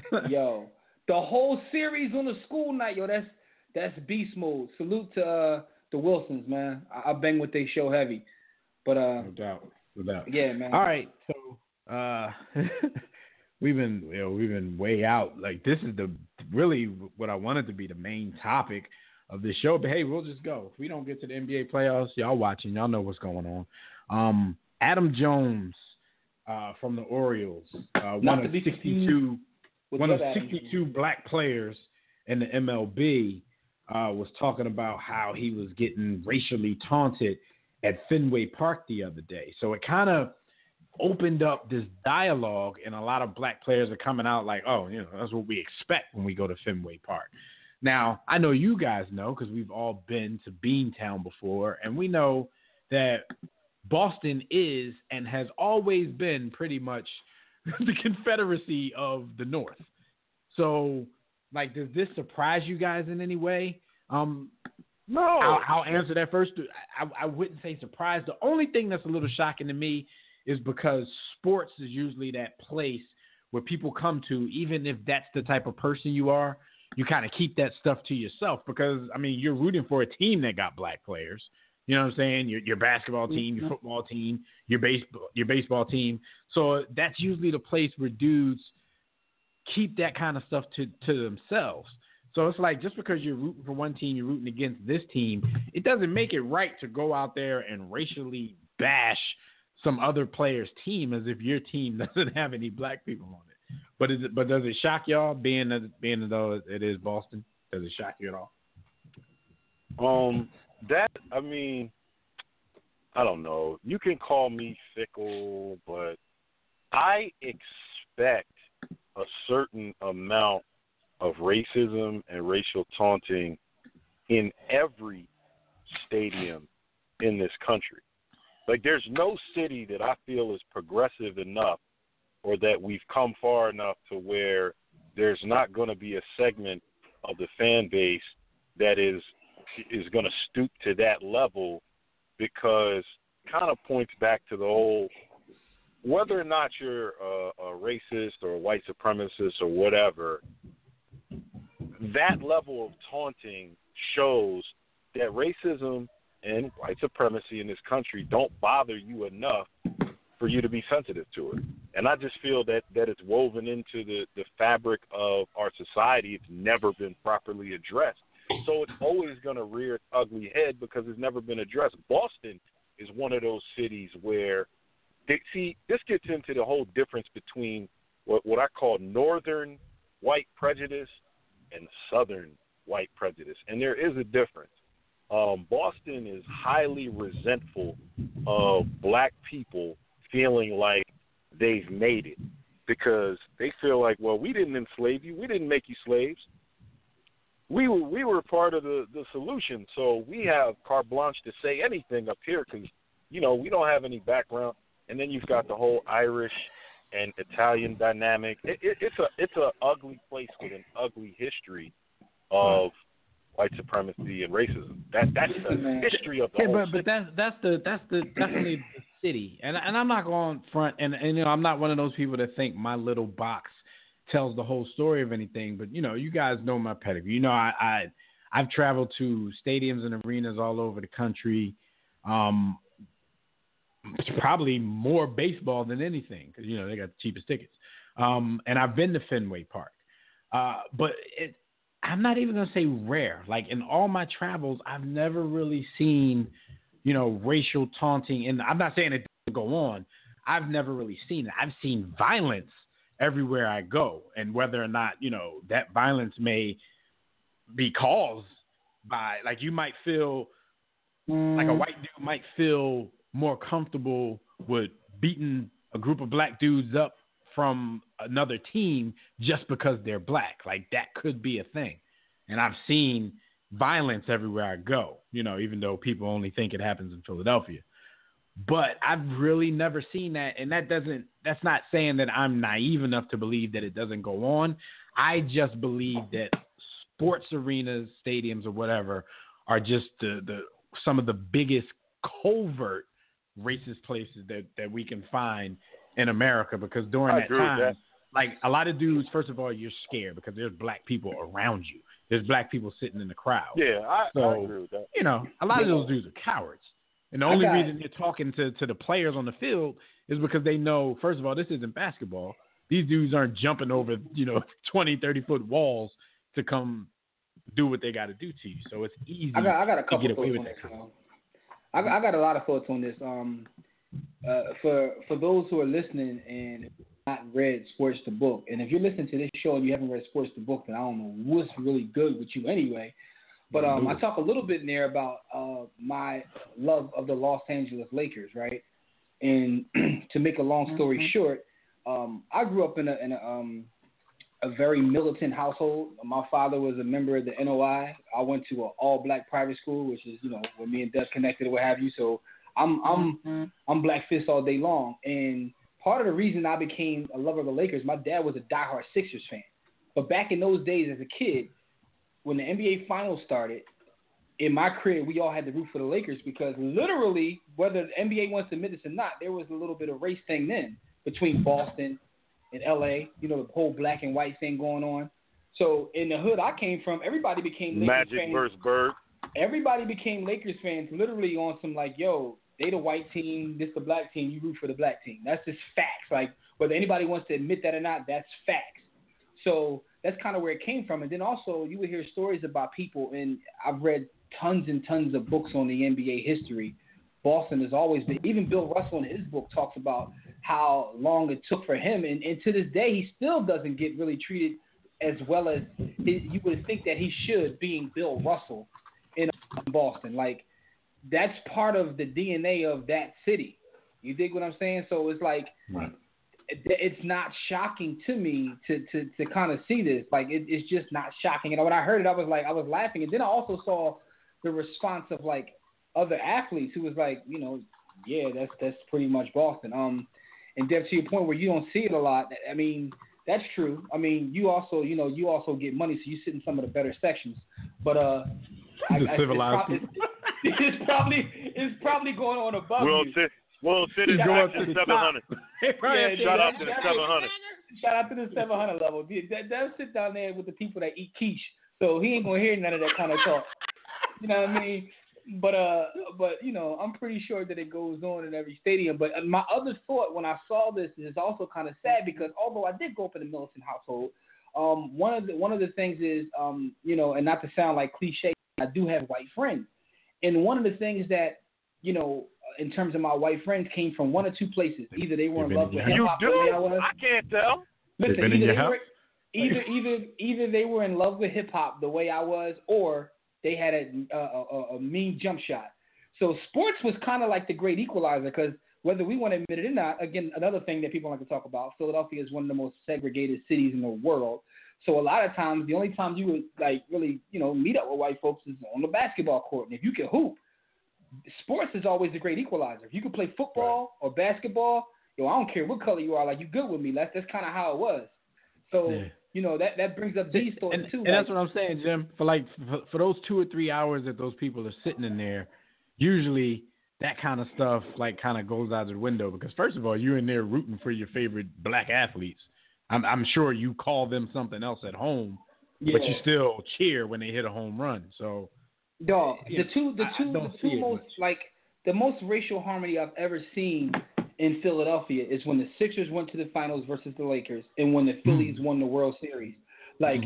The whole series on the school night, that's beast mode. Salute to the Wilsons, man. I bang with they show heavy. But no doubt. Yeah, man. All right, so we've been way out. Like, this is really what I wanted to be the main topic of this show. But hey, we'll just go. If we don't get to the NBA playoffs, y'all watching, y'all know what's going on. Adam Jones from the Orioles, one of 62 black players in the MLB, was talking about how he was getting racially taunted at Fenway Park the other day. So it kind of opened up this dialogue, and a lot of black players are coming out like, oh, that's what we expect when we go to Fenway Park. Now, I know you guys know because we've all been to Beantown before, and we know that Boston is and has always been pretty much the Confederacy of the North. So, like, does this surprise you guys in any way? No. I'll answer that first. I wouldn't say surprised. The only thing that's a little shocking to me is because sports is usually that place where people come to, even if that's the type of person you are, you kind of keep that stuff to yourself because, I mean, you're rooting for a team that got black players. You know what I'm saying? Your basketball team, your football team, your baseball team. So that's usually the place where dudes keep that kind of stuff to themselves. So it's like just because you're rooting for one team, you're rooting against this team, it doesn't make it right to go out there and racially bash some other player's team as if your team doesn't have any black people on it. But does it shock y'all being though it is Boston? Does it shock you at all? I mean, I don't know. You can call me fickle, but I expect a certain amount of racism and racial taunting in every stadium in this country. Like, there's no city that I feel is progressive enough or that we've come far enough to where there's not going to be a segment of the fan base that is going to stoop to that level, because it kind of points back to the whole, whether or not you're a racist or a white supremacist or whatever, that level of taunting shows that racism and white supremacy in this country don't bother you enough for you to be sensitive to it. And I just feel that it's woven into the fabric of our society. It's never been properly addressed. So it's always going to rear its ugly head because it's never been addressed. Boston is one of those cities where, this gets into the whole difference between what I call northern white prejudice and southern white prejudice. And there is a difference. Boston is highly resentful of black people feeling like they've made it because they feel like, well, we didn't enslave you. We didn't make you slaves. We were part of the solution, so we have carte blanche to say anything up here because, we don't have any background. And then you've got the whole Irish and Italian dynamic. It's a ugly place with an ugly history of white supremacy and racism. That's the history of the whole city. But that's definitely the city. And I'm not going front, and I'm not one of those people that think my little box tells the whole story of anything. But you guys know my pedigree. I've traveled to stadiums and arenas all over the country. It's probably more baseball than anything because they got the cheapest tickets. And I've been to Fenway Park, but I'm not even gonna say rare. Like in all my travels, I've never really seen racial taunting, and I'm not saying it doesn't go on. I've never really seen it. I've seen violence everywhere I go, and whether or not that violence may be caused by, like, you might feel like a white dude might feel more comfortable with beating a group of black dudes up from another team just because they're black. Like, that could be a thing. And I've seen violence everywhere I go, even though people only think it happens in Philadelphia. But I've really never seen that, and that's not saying that I'm naive enough to believe that it doesn't go on. I just believe that sports arenas, stadiums, or whatever are just the some of the biggest covert racist places that we can find in America, because during that time, like, a lot of dudes, first of all, you're scared because there's black people around you. There's black people sitting in the crowd. Yeah, I agree with that. A lot of those dudes are cowards. And the only reason they're talking to the players on the field is because they know, first of all, this isn't basketball. These dudes aren't jumping over, 20, 30-foot walls to come do what they got to do to you. So it's easy I got a couple to get away with that. that. I got a lot of thoughts on this. For those who are listening and not read Sports the Book, and if you're listening to this show and you haven't read Sports the Book, then I don't know what's really good with you anyway. But I talk a little bit in there about my love of the Los Angeles Lakers, right? And to make a long story short, I grew up in a very militant household. My father was a member of the NOI. I went to an all-black private school, which is, where me and Deb connected or what have you. So I'm Black Fist all day long. And part of the reason I became a lover of the Lakers, my dad was a diehard Sixers fan. But back in those days as a kid, when the NBA Finals started, in my career, we all had to root for the Lakers because literally, whether the NBA wants to admit this or not, there was a little bit of race thing then between Boston and LA. You know, the whole black and white thing going on. So in the hood I came from, everybody became Lakers fans. Magic versus Bird. Everybody became Lakers fans literally on some like, yo, they the white team, this the black team, you root for the black team. That's just facts. Like, whether anybody wants to admit that or not, that's facts. So that's kind of where it came from. And then also you would hear stories about people, and I've read tons and tons of books on the NBA history. Boston has always been, even Bill Russell in his book talks about how long it took for him. And to this day, he still doesn't get really treated as well as you would think that he should, being Bill Russell in Boston. Like, that's part of the DNA of that city. You dig what I'm saying? So it's like, right. It's not shocking to me to kind of see this. Like, it's just not shocking. And when I heard it, I was laughing. And then I also saw the response of like other athletes who was like, you know, yeah, that's pretty much Boston. And Dev, to your point where you don't see it a lot, I mean, that's true. I mean, you also get money, so you sit in some of the better sections. But it's probably going on above you. World City is going to the 700. Shout out to the 700. Shout out to the 700 level. They'll sit down there with the people that eat quiche, so he ain't gonna hear none of that kind of talk. You know what I mean? But you know, I'm pretty sure that it goes on in every stadium. But my other thought when I saw this is also kind of sad because although I did grow up in a militant household, one of the things is you know, and not to sound like cliche, I do have white friends, and one of the things that, you know, in terms of my white friends came from one or two places. Either they were in love with hip hop the way I was. I can't tell. Listen, either they were in love with hip hop the way I was, or they had a mean jump shot. So sports was kind of like the great equalizer because whether we want to admit it or not, again, another thing that people like to talk about, Philadelphia is one of the most segregated cities in the world. So a lot of times, the only time you would like really, you know, meet up with white folks is on the basketball court. And if you can hoop, sports is always the great equalizer. If you can play football or basketball, yo, I don't care what color you are, like, you good with me. That's kind of how it was. So, you know, that brings up these thoughts too. And that's what I'm saying, Jim. For those 2 or 3 hours that those people are sitting in there, usually that kind of stuff like kind of goes out the window because first of all, you're in there rooting for your favorite black athletes. I'm sure you call them something else at home, but you still cheer when they hit a home run. So, dog, the most racial harmony I've ever seen in Philadelphia is when the Sixers went to the finals versus the Lakers, and when the Phillies won the World Series. Like,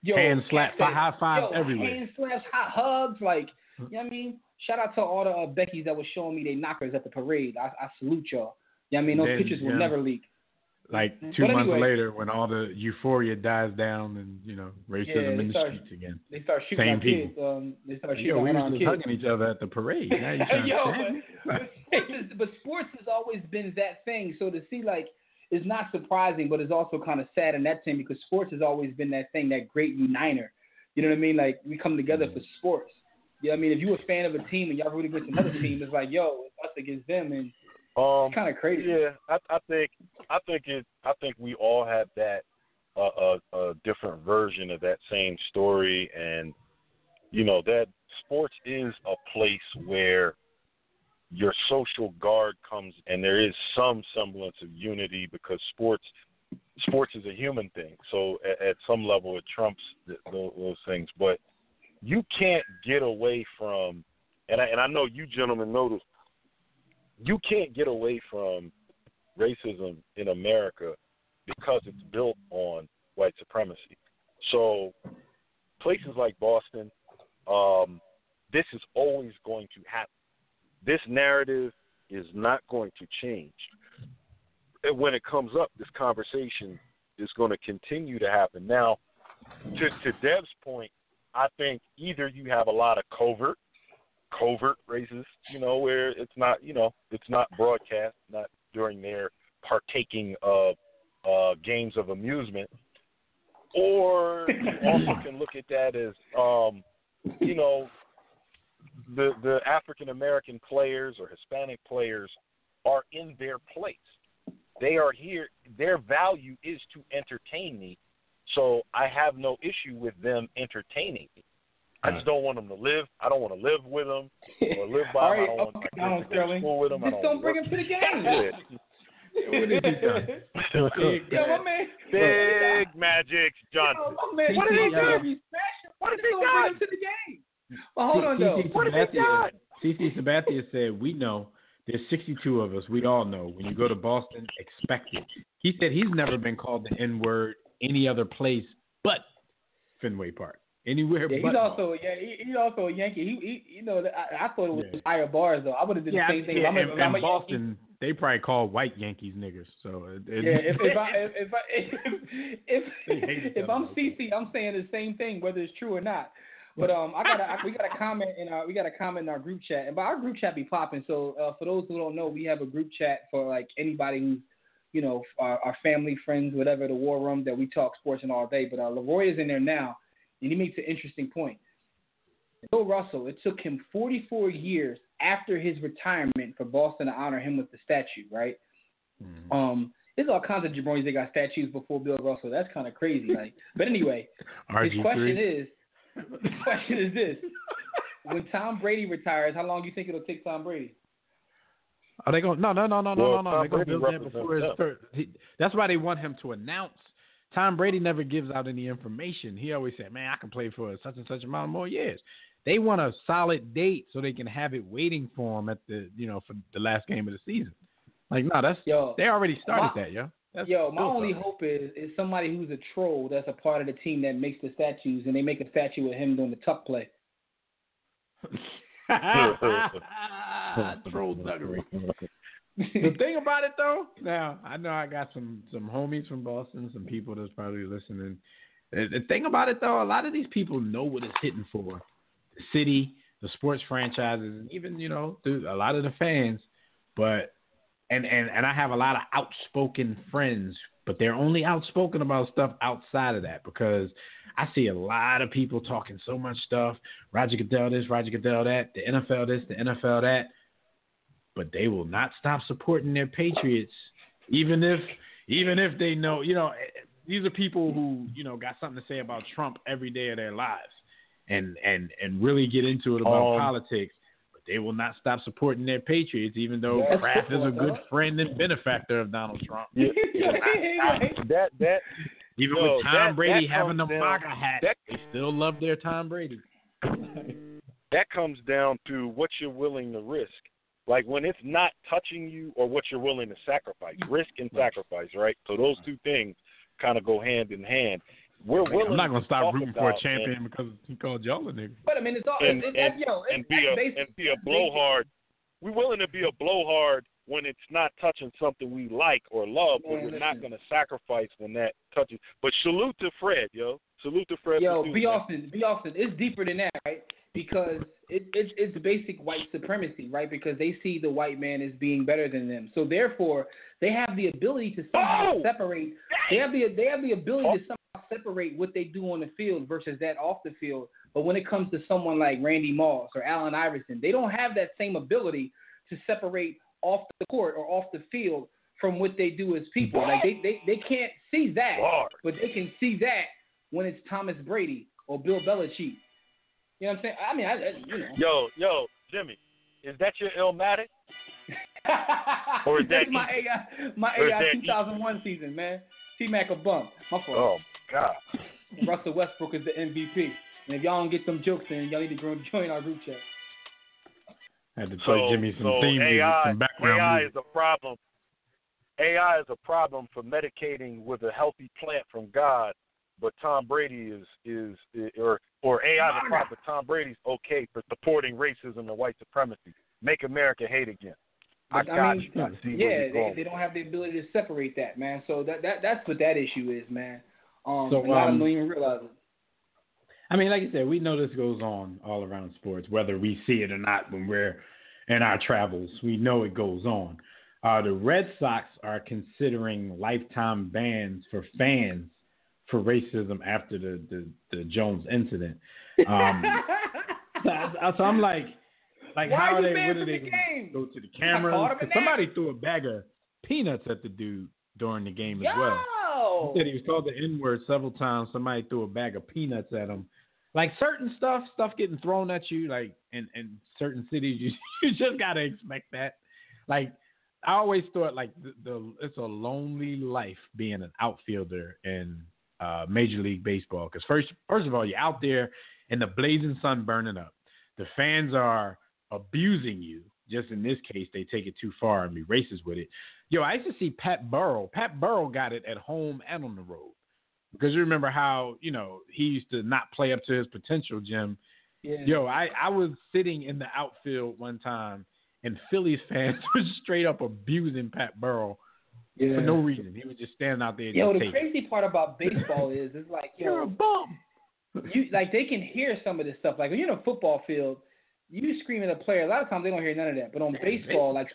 yo, hand slaps, high fives everywhere. Hand slaps, hot hugs, like, you know what I mean? Shout out to all the Beckys that was showing me their knockers at the parade. I salute y'all. You know what I mean? Those pictures will never leak. Like 2 months later, when all the euphoria dies down and, you know, racism in the streets again. They start shooting at kids. They start shooting at kids. We were hugging each other at the parade. Now but sports has always been that thing. So to see, like, it's not surprising, but it's also kind of sad in that thing because sports has always been that thing, that great uniter. You know what I mean? Like, we come together for sports. You know what I mean? If you're a fan of a team and y'all rooting against another team, it's like, yo, it's us against them, and it's kind of crazy. Yeah, I think we all have that a different version of that same story, and you know that sports is a place where your social guard comes, and there is some semblance of unity because sports is a human thing. So at some level, it trumps those things. But you can't get away from, and I know you gentlemen know this, you can't get away from racism in America because it's built on white supremacy. So places like Boston, this is always going to happen. This narrative is not going to change. And when it comes up, this conversation is going to continue to happen. Now, to Dev's point, I think either you have a lot of covert races, you know, where it's not, you know, it's not broadcast, not during their partaking of games of amusement, or you also can look at that as, you know, the African American players or Hispanic players are in their place. They are here. Their value is to entertain me, so I have no issue with them entertaining me. I just don't want him to live. I don't want to live with him or live by him. I don't want my kids to go to school with him. Just don't bring him to the game. What has he done? Yo, my man. Big Magic Johnson. Yo, my man. What did he do? What did he bring him to the game? Well, hold on, though. What did he do? CC Sabathia said, we know. There's 62 of us. We all know. When you go to Boston, expect it. He said he's never been called the N-word any other place but Fenway Park. Anywhere but. He's also a Yankee. He I thought it was higher bars though. I would have did the same thing. In Boston, they probably call white Yankees niggers. So if I'm CC, I'm saying the same thing whether it's true or not. But we got a comment in our group chat, and by our group chat be popping. So for those who don't know, we have a group chat for like anybody who's our family, friends, whatever, the war room that we talk sports and all day. But Leroy is in there now, and he makes an interesting point. Bill Russell, it took him 44 years after his retirement for Boston to honor him with the statue, right? Mm-hmm. There's all kinds of jabronis that got statues before Bill Russell. That's kind of crazy. But anyway, his question is this. When Tom Brady retires, how long do you think it'll take Tom Brady? Are they going? No. They're going to build that before his third. That's why they want him to announce. Tom Brady never gives out any information. He always said, man, I can play for such and such amount more years. They want a solid date so they can have it waiting for him at the, for the last game of the season. Like, no, they already started that, yo. My only hope is somebody who's a troll that's a part of the team that makes the statues, and they make a statue of him doing the tuck play. Troll thuggery. The thing about it, though, now, I know I got some homies from Boston, some people that's probably listening. The thing about it, though, a lot of these people know what it's hitting for. The city, the sports franchises, and even, a lot of the fans. But And I have a lot of outspoken friends, but they're only outspoken about stuff outside of that because I see a lot of people talking so much stuff. Roger Goodell this, Roger Goodell that, the NFL this, the NFL that. But they will not stop supporting their Patriots, even if they know, these are people who, got something to say about Trump every day of their lives and really get into it about politics. They will not stop supporting their Patriots, even though Kraft is a good friend and benefactor of Donald Trump. Even with Tom Brady having the MAGA hat, they still love their Tom Brady. That comes down to what you're willing to risk. Like when it's not touching you or what you're willing to sacrifice. Risk and sacrifice, right? So those two things kind of go hand in hand. I'm not gonna stop rooting for a champion because he called y'all a nigga. But I mean, it's all and be a blowhard. We're willing to be a blowhard when it's not touching something we like or love, but we're not gonna sacrifice when that touches. But salute to Fred, yo. Salute to Fred. Yo, be Austin. It's deeper than that, right? Because it's basic white supremacy, right? Because they see the white man as being better than them, so therefore they have the ability to somehow separate. They have the ability to somehow separate what they do on the field versus that off the field. But when it comes to someone like Randy Moss or Allen Iverson, they don't have that same ability to separate off the court or off the field from what they do as people. Like they can't see that, but they can see that when it's Thomas Brady or Bill Belichick. You know what I'm saying? I mean, Yo, Jimmy, is that your Illmatic? Or is that my AI 2001 season, man? T-Mac a bump. My fault. Oh, God. Russell Westbrook is the MVP. And if y'all don't get them jokes in, y'all need to join our group chat. I had to play Jimmy some theme music, some background AI music. is a problem. AI is a problem for medicating with a healthy plant from God, but Tom Brady or AI is a problem, but Tom Brady's okay for supporting racism and white supremacy. Make America hate again. They don't have the ability to separate that, man. So that's what that issue is, man. A lot of them don't even realize it. I mean, like you said, we know this goes on all around sports, whether we see it or not when we're in our travels. We know it goes on. The Red Sox are considering lifetime bans for fans for racism after the Jones incident. So I'm like how are they? What are they going to go to the camera? Because somebody threw a bag of peanuts at the dude during the game as well. He said he was called the N-word several times. Somebody threw a bag of peanuts at him. Like certain stuff getting thrown at you, like in certain cities, you just gotta expect that. Like I always thought, like it's a lonely life being an outfielder in Major League Baseball. Because first of all, you're out there in the blazing sun, burning up. The fans are abusing you. Just in this case, they take it too far and be racist with it. Yo, I used to see Pat Burrell. Pat Burrell got it at home and on the road. Because you remember how, he used to not play up to his potential, Jim. Yeah. Yo, I was sitting in the outfield one time, and Phillies fans were straight up abusing Pat Burrell for no reason. He was just standing out there. And the crazy part about baseball is it's like, you're a bum. They can hear some of this stuff. Like when you're in a football field, you scream at a player. A lot of times they don't hear none of that. But on baseball, like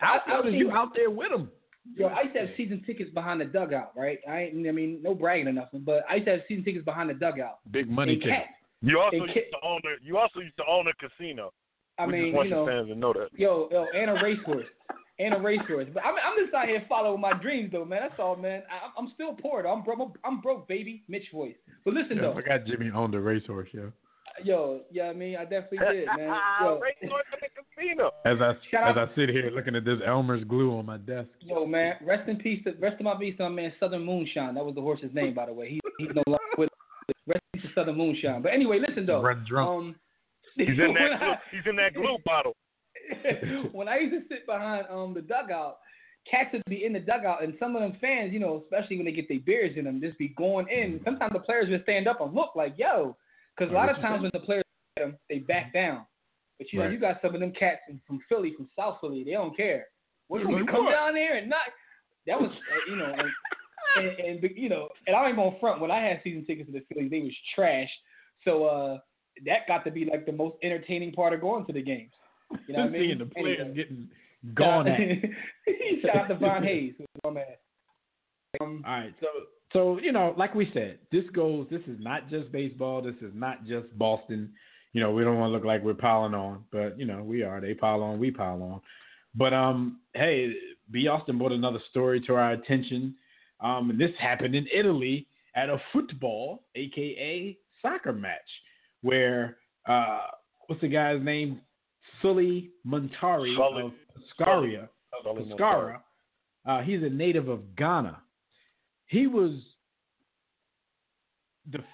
you out there with them. Yo, I used to have season tickets behind the dugout, right? No bragging or nothing, but I used to have season tickets behind the dugout. Big money tickets. You also used to own a casino. Just want your fans to know that. Yo, and a racehorse. But I'm just out here following my dreams, though, man. That's all, man. I'm still poor, though. I'm broke, baby. Mitch voice. But listen, though. I forgot Jimmy owned a racehorse, yo. Yo, I definitely did, man. Yo. Racehorse in the casino. As I sit here looking at this Elmer's glue on my desk. Yo, man, rest in my peace to my man Southern Moonshine. That was the horse's name, by the way. He's no longer with us. Rest in peace to Southern Moonshine. But anyway, listen, though. Run drunk. He's in that glue bottle. When I used to sit behind the dugout, cats would be in the dugout, and some of them fans, especially when they get their beers in them, just be going in. Sometimes the players would stand up and look like, yo. Because a lot of times when the players get them, they back down. But you got some of them cats from Philly, from South Philly, they don't care. We're going to come down there and not. That was, and I don't even on front. When I had season tickets to the Phillies, they was trash. So that got to be like the most entertaining part of going to the games. You know what I mean? Seeing the players getting gone at. Shout out to Von Hayes, who's my man. All right, so like we said, this is not just baseball. This is not just Boston. We don't want to look like we're piling on, but we are. They pile on, we pile on. But hey, B. Austin brought another story to our attention. And this happened in Italy at a football, aka soccer match, where what's the guy's name? Sully Montari of Pescara. He's a native of Ghana. The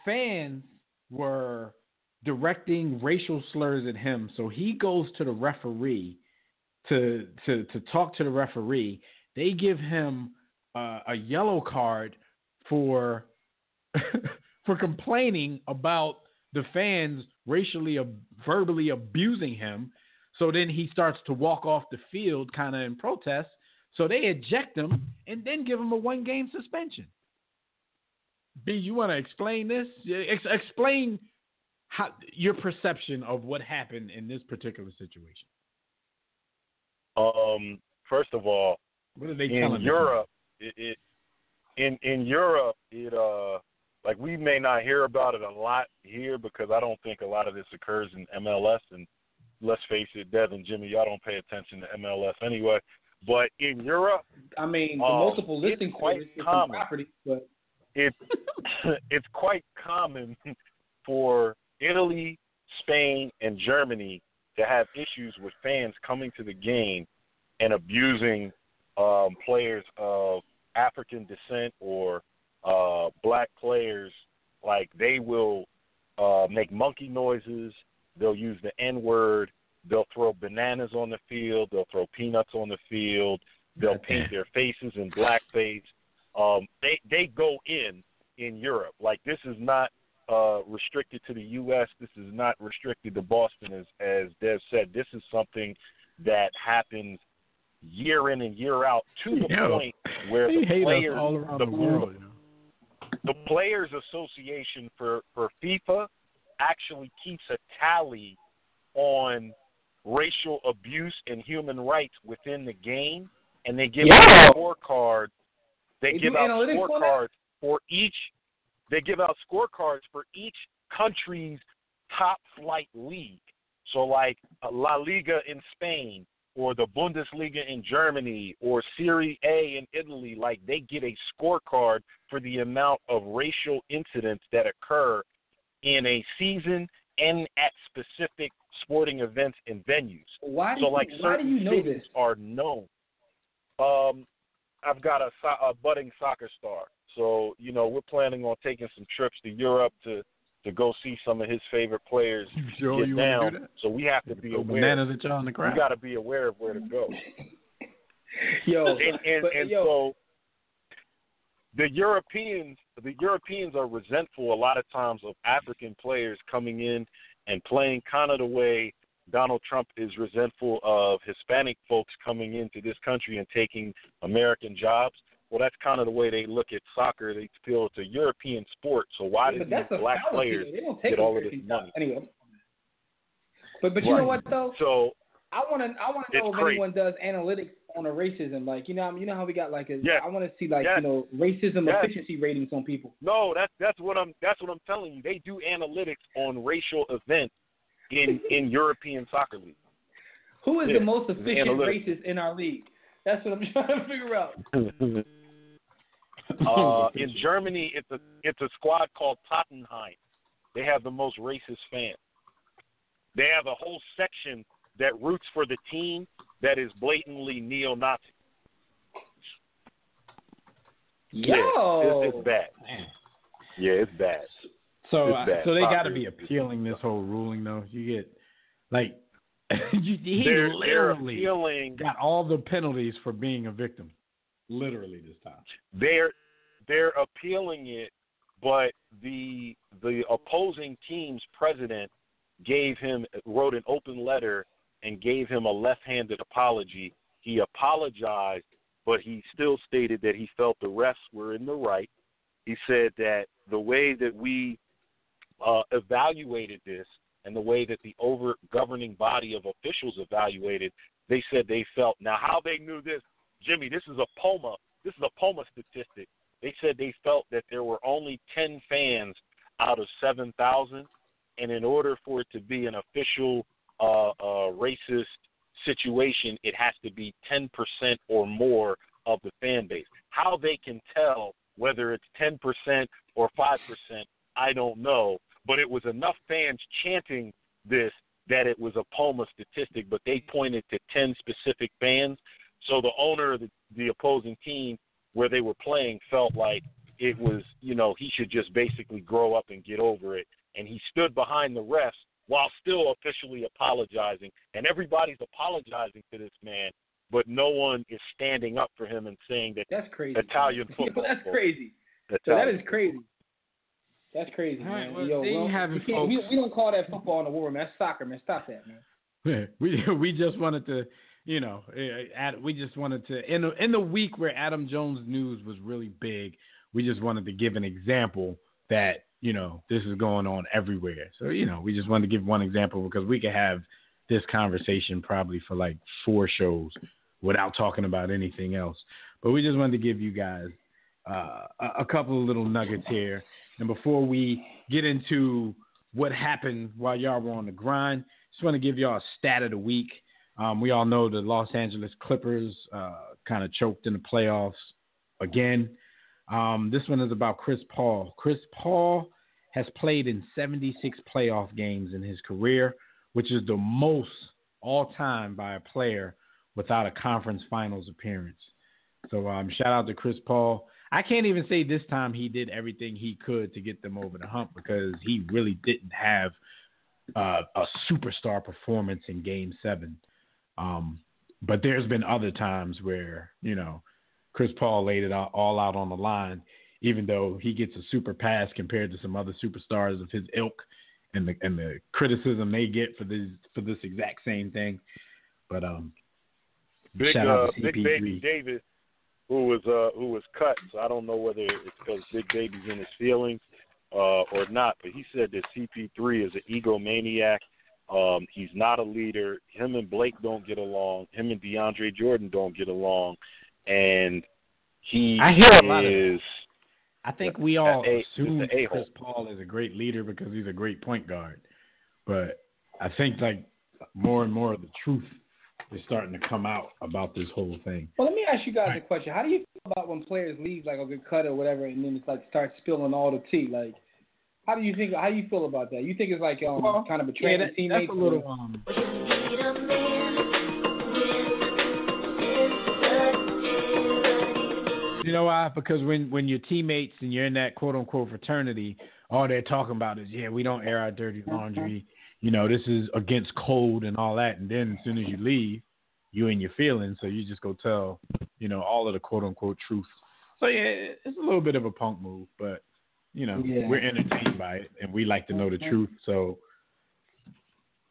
fans were directing racial slurs at him, so he goes to the referee to talk to the referee. They give him a yellow card for complaining about the fans verbally abusing him. So then he starts to walk off the field kind of in protest. So they eject him and then give him a 1-game suspension. B, you want to explain this? Explain your perception of what happened in this particular situation. First of all, what are they in Europe, in Europe, like we may not hear about it a lot here because I don't think a lot of this occurs in MLS. And let's face it, Dev and Jimmy, y'all don't pay attention to MLS anyway. But in Europe, the multiple listing quite common. Property, but it's quite common for Italy, Spain, and Germany to have issues with fans coming to the game and abusing players of African descent or black players. Like they will make monkey noises. They'll use the N-word. They'll throw bananas on the field. They'll throw peanuts on the field. They'll paint their faces in blackface. They go in Europe. Like this is not restricted to the U.S. This is not restricted to Boston, as Dev said. This is something that happens year in and year out to the point where the players, all around the world. The Players Association for FIFA actually keeps a tally on racial abuse and human rights within the game, and they give out scorecards. They give out scorecards for each. They give out scorecards for each country's top flight league. So, like La Liga in Spain, or the Bundesliga in Germany, or Serie A in Italy, like they get a scorecard for the amount of racial incidents that occur in a season and at specific sporting events and venues. Why so, do you know this? Are known. I've got a budding soccer star. So, we're planning on taking some trips to Europe to go see some of his favorite players get down. So we have to be aware. Bananas at y'all in the crowd. We got to be aware of where to go. So the Europeans are resentful a lot of times of African players coming in and playing kind of the way Donald Trump is resentful of Hispanic folks coming into this country and taking American jobs. Well, that's kind of the way they look at soccer. They feel it's a European sport, so why do these black players get all of this money? Anyway. But you know what though? So I want to know if anyone does analytics on a racism, you know how we got I want to see racism efficiency ratings on people. No, that's what I'm telling you. They do analytics on racial events in European soccer leagues. Who is the most efficient racist in our league? That's what I'm trying to figure out. In Germany, it's a squad called Tottenheim. They have the most racist fans. They have a whole section that roots for the team that is blatantly neo-Nazi. Yo, it's bad. Yeah, it's bad. So they got to be appealing this whole ruling, though. You get he literally got all the penalties for being a victim, literally this time. They're appealing it, but the opposing team's president wrote an open letter and gave him a left-handed apology. He apologized, but he still stated that he felt the refs were in the right. He said that the way that we evaluated this and the way that the over-governing body of officials evaluated, they said they felt. Now, how they knew this, Jimmy, this is a POMA statistic. They said they felt that there were only 10 fans out of 7,000, and in order for it to be an official racist situation, it has to be 10% or more of the fan base. How they can tell whether it's 10% or 5%, I don't know. But it was enough fans chanting this that it was a POMA statistic, but they pointed to 10 specific fans. So the owner of the opposing team where they were playing felt like it was, he should just basically grow up and get over it. And he stood behind the refs while still officially apologizing. And everybody's apologizing to this man, but no one is standing up for him and saying that that's crazy. Italian football. That's crazy. That is crazy. That's crazy, man. Right, we don't call that football in the war, man. That's soccer, man. Stop that, man. We just wanted to, we just wanted to, in the week where Adam Jones news was really big, we just wanted to give an example that, this is going on everywhere. So, we just wanted to give one example because we could have this conversation probably for 4 shows without talking about anything else. But we just wanted to give you guys a couple of little nuggets here. And before we get into what happened while y'all were on the grind, just want to give y'all a stat of the week. We all know the Los Angeles Clippers kind of choked in the playoffs again. This one is about Chris Paul. Chris Paul has played in 76 playoff games in his career, which is the most all-time by a player without a conference finals appearance. So shout out to Chris Paul. I can't even say this time he did everything he could to get them over the hump because he really didn't have a superstar performance in Game 7. But there's been other times where, Chris Paul laid it all out on the line, even though he gets a super pass compared to some other superstars of his ilk and the criticism they get for this exact same thing. But Big Baby Davis, who was cut, so I don't know whether it's because Big Baby's in his feelings or not, but he said that CP3 is an egomaniac. He's not a leader. Him and Blake don't get along. Him and DeAndre Jordan don't get along. And I hear a lot of this. I think we all assume Chris Paul is a great leader because he's a great point guard. But I think more and more of the truth is starting to come out about this whole thing. Well, let me ask you guys a question. How do you feel about when players leave, a good cut or whatever, and then it's start spilling all the tea? How do you feel about that? You think it's like kind of betraying the teammates? That's a little You know why? Because when your teammates and you're in that quote unquote fraternity, all they're talking about is, we don't air our dirty laundry. This is against code and all that. And then as soon as you leave, you in your feelings, so you just go tell, all of the quote unquote truth. So it's a little bit of a punk move, but we're entertained by it and we like to know the truth. So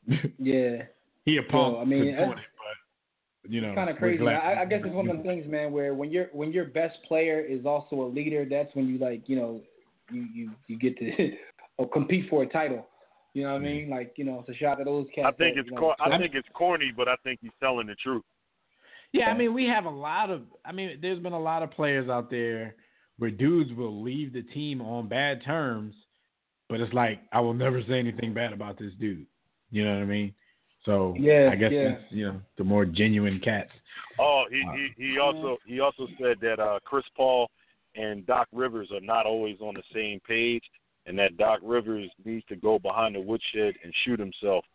he a punk. I mean, it's kind of crazy. I guess it's one of them things, man, where when your best player is also a leader, that's when you get to compete for a title. You know what I mean? Like, it's a shot at those cats. I think it's corny, but I think he's telling the truth. Yeah, I mean, there's been a lot of players out there where dudes will leave the team on bad terms, but it's like, I will never say anything bad about this dude. You know what I mean? So I guess it's, the more genuine cats. Oh, he also said that Chris Paul and Doc Rivers are not always on the same page, and that Doc Rivers needs to go behind the woodshed and shoot himself.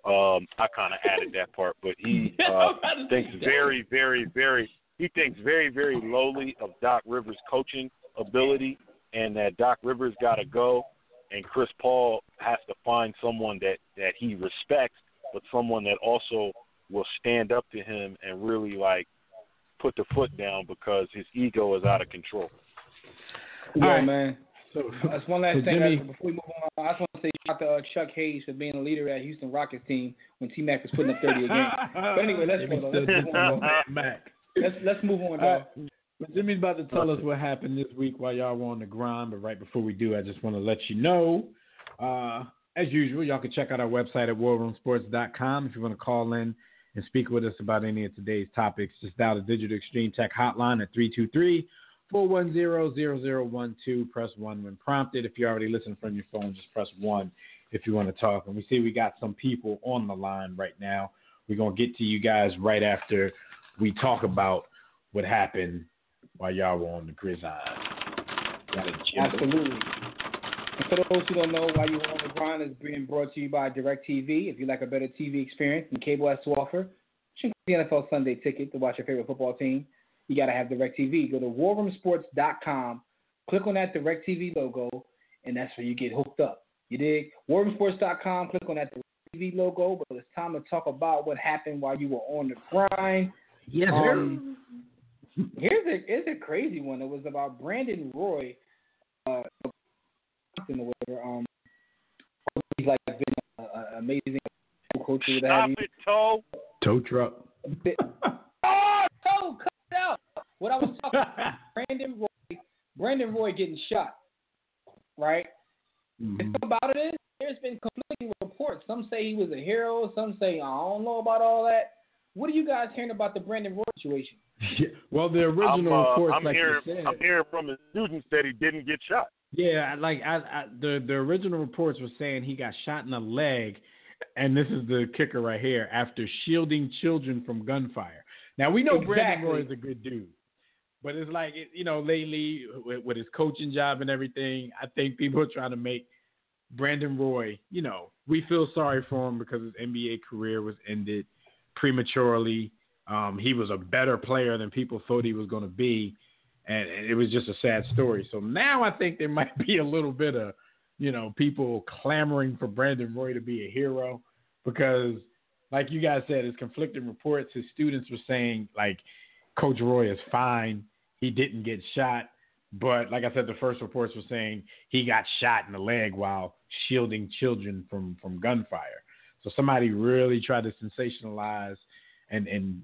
I kind of added that part, but he thinks very, very, very lowly of Doc Rivers' coaching ability, and that Doc Rivers got to go, and Chris Paul has to find someone that he respects, but someone that also will stand up to him and really put the foot down because his ego is out of control. Yeah, man. So that's one last thing. Before we move on, I just want to say shout out to Chuck Hayes for being a leader at Houston Rockets team when T-Mac was putting up 30 a game. But anyway, let's move on. Jimmy's about to tell us what happened this week while y'all were on the grind. But right before we do, I just want to let you know, as usual, y'all can check out our website at warroomsports.com. If you want to call in and speak with us about any of today's topics, just dial the Digital Extreme Tech hotline at 323-410-0012. Press 1 when prompted. If you're already listening from your phone, just press 1 if you want to talk. And we see we got some people on the line right now. We're going to get to you guys right after we talk about what happened while y'all were on the gridiron. Absolutely. And for those who don't know, While You Were on the Grind is being brought to you by DirecTV. If you like a better TV experience than cable has to offer, check the NFL Sunday Ticket to watch your favorite football team. You got to have DirecTV. Go to warroomsports.com, click on that DirecTV logo, and that's where you get hooked up. You dig? warroomsports.com, click on that DirecTV logo, but it's time to talk about what happened while you were on the grind. Yes, Here's a crazy one. It was about Brandon Roy. He's like been an amazing coach. Stop it, Toe. Toe truck. Toe, cut it out. What I was talking about, Brandon Roy getting shot, right? Mm-hmm. The thing about it is, there's been conflicting reports. Some say he was a hero. Some say, I don't know about all that. What are you guys hearing about the Brandon Roy situation? Yeah, well, the original reports, I'm hearing from his students that he didn't get shot. Yeah, the original reports were saying he got shot in the leg, and this is the kicker right here, after shielding children from gunfire. Now, we know Brandon Roy is a good dude, but it's like, lately with his coaching job and everything, I think people are trying to make Brandon Roy, we feel sorry for him because his NBA career was ended prematurely. He was a better player than people thought he was going to be, and it was just a sad story. So now I think there might be a little bit of, people clamoring for Brandon Roy to be a hero because, like you guys said, it's conflicting reports. His students were saying, Coach Roy is fine. He didn't get shot. But like I said, the first reports were saying he got shot in the leg while shielding children from gunfire. So somebody really tried to sensationalize and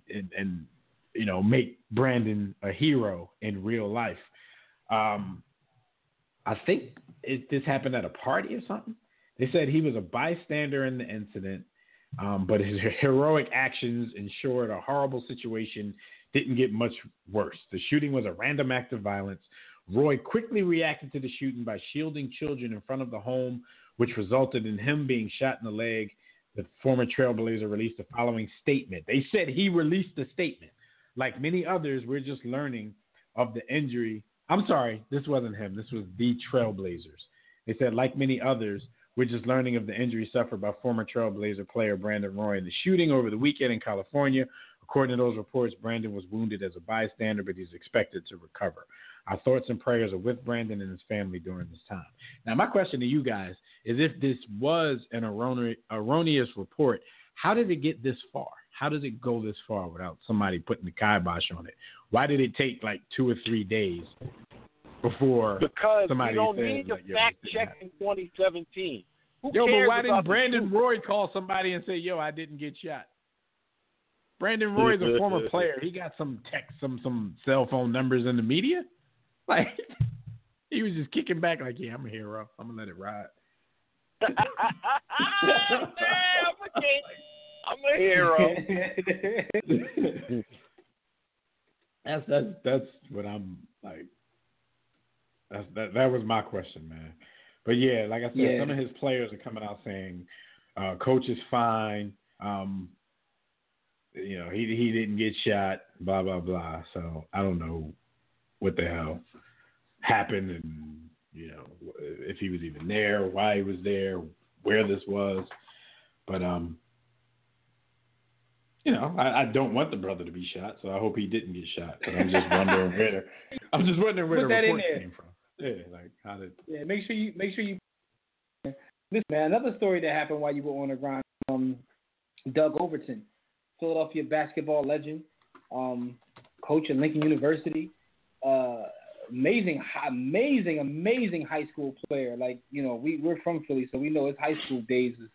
make Brandon a hero in real life. I think this happened at a party or something. They said he was a bystander in the incident, but his heroic actions ensured a horrible situation didn't get much worse. The shooting was a random act of violence. Roy quickly reacted to the shooting by shielding children in front of the home, which resulted in him being shot in the leg. The former Trailblazer released the following statement. They said he released the statement. Like many others, we're just learning of the injury. I'm sorry, this wasn't him. This was the Trailblazers. They said, like many others, we're just learning of the injury suffered by former Trailblazer player Brandon Roy in the shooting over the weekend in California. According to those reports, Brandon was wounded as a bystander, but he's expected to recover. Our thoughts and prayers are with Brandon and his family during this time. Now, my question to you guys is, if this was an erroneous report, how did it get this far? How does it go this far without somebody putting the kibosh on it? Why did it take like 2 or 3 days before somebody said? Because you don't need a fact check in 2017. Who but cares why didn't about Brandon Roy call somebody and say, "Yo, I didn't get shot"? Brandon Roy's a former player. He got some text, some cell phone numbers in the media. Like, he was just kicking back like, "Yeah, I'm a hero. I'm gonna let it ride." I'm a hero. That's what I'm like. That was my question, man. But yeah, like I said, some of his players are coming out saying, "Coach is fine. You know, he didn't get shot. Blah blah blah." So I don't know what the hell happened, and you know, if he was even there, why he was there, where this was. But you know, I don't want the brother to be shot, so I hope he didn't get shot. But I'm just wondering where the report came from. Yeah, like how did? Yeah, make sure you. Listen, man, another story that happened while you were on the grind. Doug Overton, Philadelphia basketball legend, coach at Lincoln University, amazing high school player. Like, you know, we're from Philly, so we know his high school days is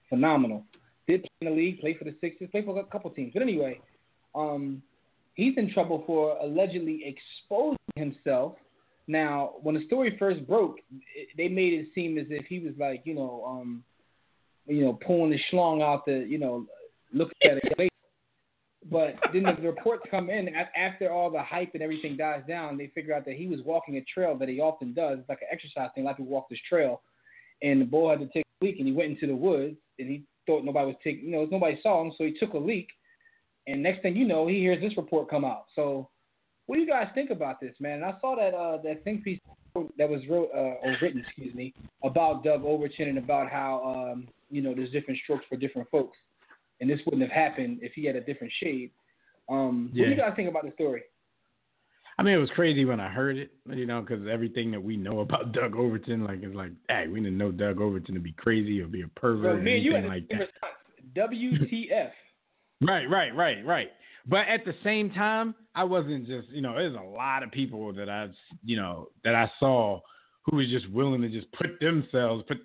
phenomenal. Did play in the league, played for the Sixers, played for a couple teams. But anyway, he's in trouble for allegedly exposing himself. Now, when the story first broke, they made it seem as if he was like, pulling the schlong out looking at it later. But then the reports come in after all the hype and everything dies down. They figure out that he was walking a trail that he often does. It's like an exercise thing. A lot of people walk this trail, and the boy had to take a leak, and he went into the woods, and he thought nobody was taking, nobody saw him, so he took a leak, and next thing you know, he hears this report come out. So, what do you guys think about this, man? And I saw that think piece that was written, about Doug Overton and about how there's different strokes for different folks, and this wouldn't have happened if he had a different shade. What do you guys think about the story? I mean, it was crazy when I heard it, because everything that we know about Doug Overton, it's like, hey, we didn't know Doug Overton to be crazy or be a pervert or anything like that. WTF? Right. But at the same time, I wasn't just, there's a lot of people that I saw who was just willing to just put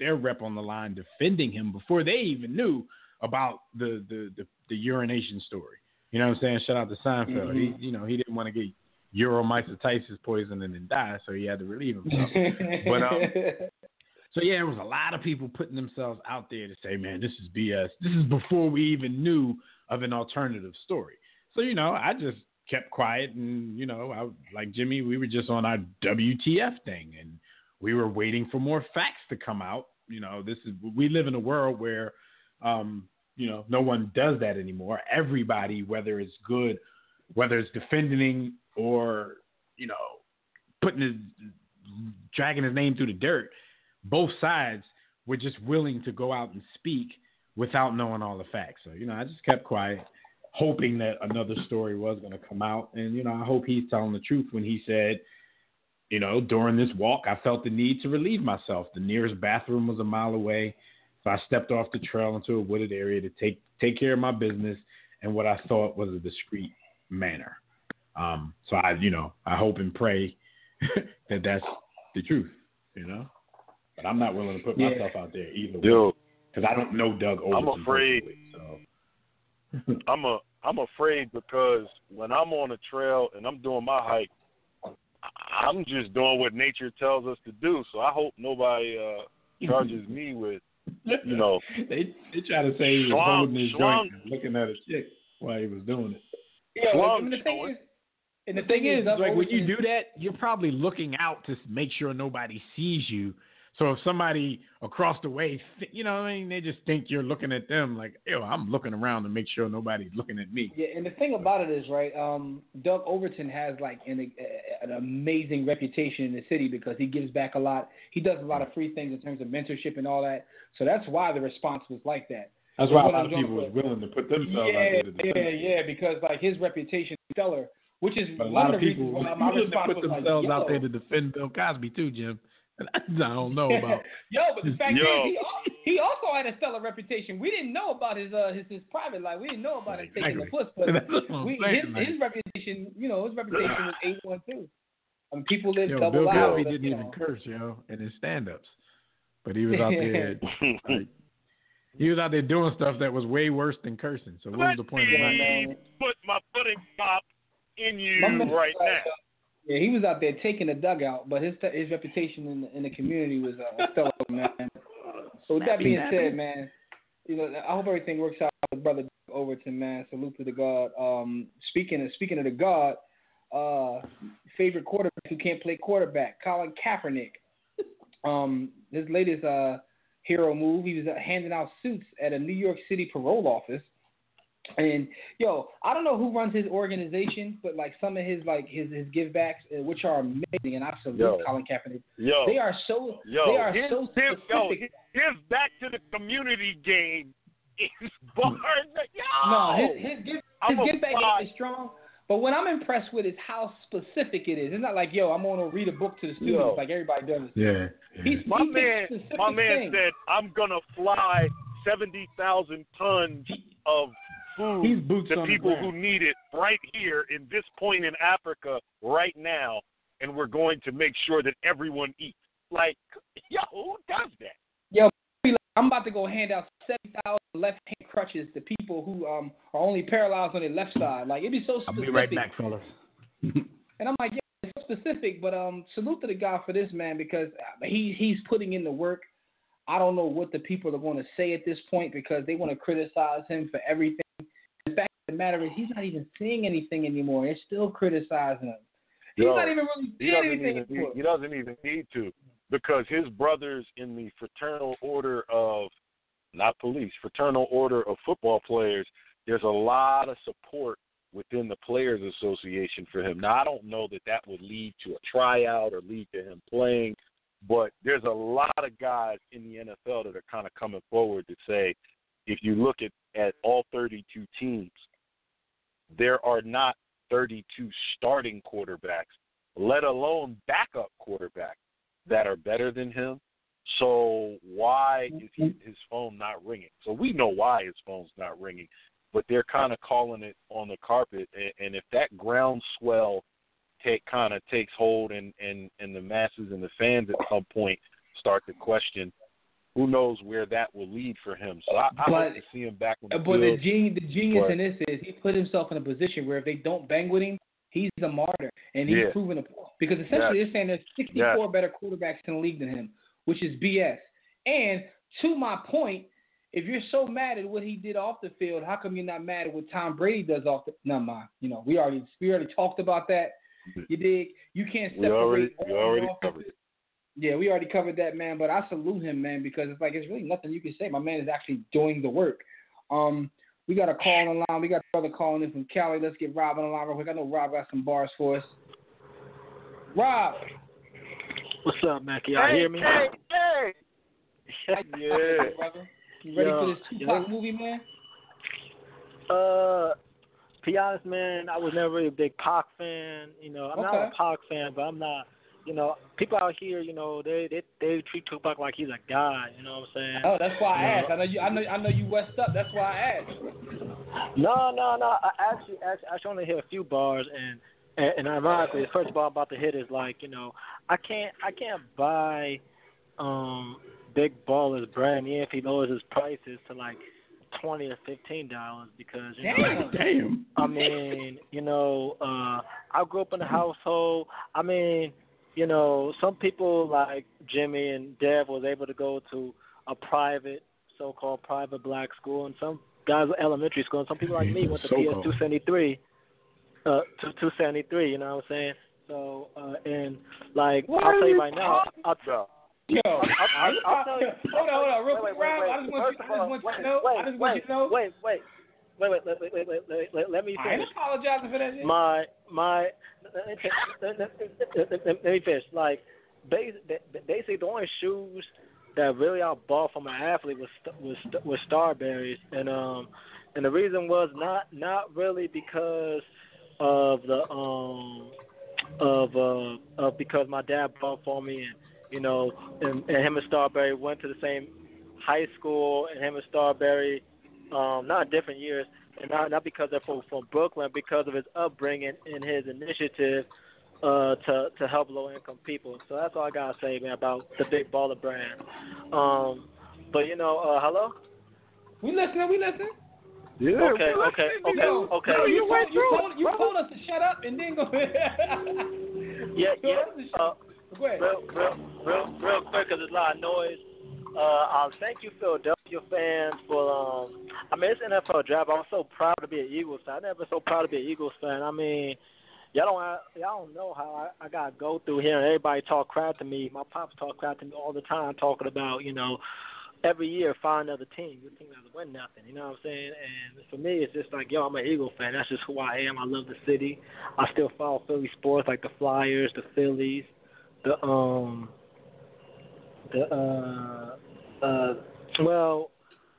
their rep on the line defending him before they even knew about the urination story. You know what I'm saying? Shout out to Seinfeld. Mm-hmm. He didn't want to get uromycetitis poison and then die, so he had to relieve himself. But so yeah, there was a lot of people putting themselves out there to say, man, this is BS. This is before we even knew of an alternative story. So, I just kept quiet and, I, like Jimmy, we were just on our WTF thing and we were waiting for more facts to come out. We live in a world where, no one does that anymore. Everybody, whether it's good, whether it's defending or, dragging his name through the dirt, both sides were just willing to go out and speak without knowing all the facts. So, I just kept quiet, hoping that another story was going to come out. And, I hope he's telling the truth when he said, during this walk, I felt the need to relieve myself. The nearest bathroom was a mile away. So I stepped off the trail into a wooded area to take care of my business in what I thought was a discreet manner. So I hope and pray that that's the truth, But I'm not willing to put myself out there either way, because I don't know Doug Overton. I'm afraid. I'm afraid because when I'm on a trail and I'm doing my hike, I'm just doing what nature tells us to do. So I hope nobody charges me with, They try to say he was holding his joint and looking at a chick while he was doing it. The thing is, like when you do that, you're probably looking out to make sure nobody sees you, So if somebody across the way, you know what I mean, they just think you're looking at them like, yo, I'm looking around to make sure nobody's looking at me. Yeah, and the thing about it is, right, Doug Overton has like an amazing reputation in the city because he gives back a lot. He does a lot of free things in terms of mentorship and all that. So that's why the response was like that. That's why a lot of people was willing to put themselves out there to defend. Yeah, because like his reputation is stellar, which is but one of the people reasons why my response put was themselves like, out there to defend Bill Cosby too, Jim. I don't know about. But the fact is, he also had a stellar reputation. We didn't know about his private life. We didn't know about him taking the puss, but his reputation, his reputation was A1 too. I mean, people live double Bill lives. Cosby didn't even curse, in his stand-ups, but he was out there. He was out there doing stuff that was way worse than cursing. So what was the point of that? Put my pudding pop in you right now. Yeah, he was out there taking the dugout, but his reputation in the community was stellar, man. So with that being said, man, I hope everything works out with Brother Overton, man. Salute to the God. Speaking of the God, favorite quarterback who can't play quarterback, Colin Kaepernick. His latest hero move, he was handing out suits at a New York City parole office. And I don't know who runs his organization, but like some of his give backs, which are amazing, and I salute Colin Kaepernick. They are so specific. His back to the community game is bars. No, his give back is strong. But what I'm impressed with is how specific it is. It's not like, I'm going to read a book to the students like everybody does. Yeah. My man said, I'm going to fly 70,000 tons of food to people who need it right here in this point in Africa right now, and we're going to make sure that everyone eats. Like, who does that? I'm about to go hand out 70,000 left-hand crutches to people who are only paralyzed on their left side. Like, it'd be so specific. I'll be right back, fellas. And I'm like, it's so specific, but salute to the guy for this, man, because he's putting in the work. I don't know what the people are going to say at this point because they want to criticize him for everything. The fact of the matter is he's not even seeing anything anymore. They're still criticizing him. He's not even really seeing anything anymore. He doesn't even need to because his brothers in the fraternal order of, not police, fraternal order of football players, there's a lot of support within the Players Association for him. Now, I don't know that would lead to a tryout or lead to him playing, but there's a lot of guys in the NFL that are kind of coming forward to say, if you look at all 32 teams, there are not 32 starting quarterbacks, let alone backup quarterbacks, that are better than him. So why is his phone not ringing? So we know why his phone's not ringing, but they're kind of calling it on the carpet. And if that groundswell kind of takes hold and the masses and the fans at some point start to question, who knows where that will lead for him. So I hope to see him back on the field. But the genius in this is he put himself in a position where if they don't bang with him, he's a martyr. And he's proven a point. Because essentially they're saying there's 64 better quarterbacks in the league than him, which is BS. And to my point, if you're so mad at what he did off the field, how come you're not mad at what Tom Brady does off the – no, mind. We already talked about that. You dig? You can't separate. We already covered it. Yeah, we already covered that, man. But I salute him, man, because it's like it's really nothing you can say. My man is actually doing the work. We got a call on the line. We got a brother calling in from Cali. Let's get Rob on the line real quick. I know Rob got some bars for us. Rob. What's up, man? Can y'all hear me? Hey. Yeah. Brother. You ready for this Tupac movie, man? To be honest, man, I was never really a big Pac fan. I'm not a Pac fan, but I'm not. People out here, they treat Tupac like he's a god. You know what I'm saying? Oh, that's why I asked. I know you West up. That's why I asked. No. I actually only hit a few bars, and ironically, the first bar I'm about to hit is like, I can't buy Big Baller's brand if he lowers his prices to like $20 or $15 because damn. I mean, I grew up in a household. I mean, some people like Jimmy and Dev was able to go to a so-called private black school, and some guys were elementary school, and some people like me went to PS 273. 273, you know what I'm saying? So, and like, I'll tell you right now, I'll tell you. Hold on, real quick, Rob. I just want you to know. Wait. Let me finish. I ain't apologizing for that. Let me finish. Like, basically, the only shoes that really I bought from an athlete was Starberries, and the reason was not really because of because my dad bought for me, and and him and Starberry went to the same high school, and him and Starberry, not different years, and not because they're from Brooklyn, because of his upbringing and his initiative to help low income people. So that's all I gotta say, man, about the Big Baller brand. But hello. We listening. Yeah. Okay. No, you told us to shut up and then go. Yeah. Go ahead. Real quick, because there's a lot of noise. Thank you, Philadelphia fans, for it's NFL draft. I'm so proud to be an Eagles fan. I'm never so proud to be an Eagles fan. I mean, y'all don't know how I gotta go through here and everybody talk crap to me. My pops talk crap to me all the time, talking about every year find another team. Your team doesn't win nothing. You know what I'm saying? And for me, it's just like, I'm an Eagle fan. That's just who I am. I love the city. I still follow Philly sports, like the Flyers, the Phillies,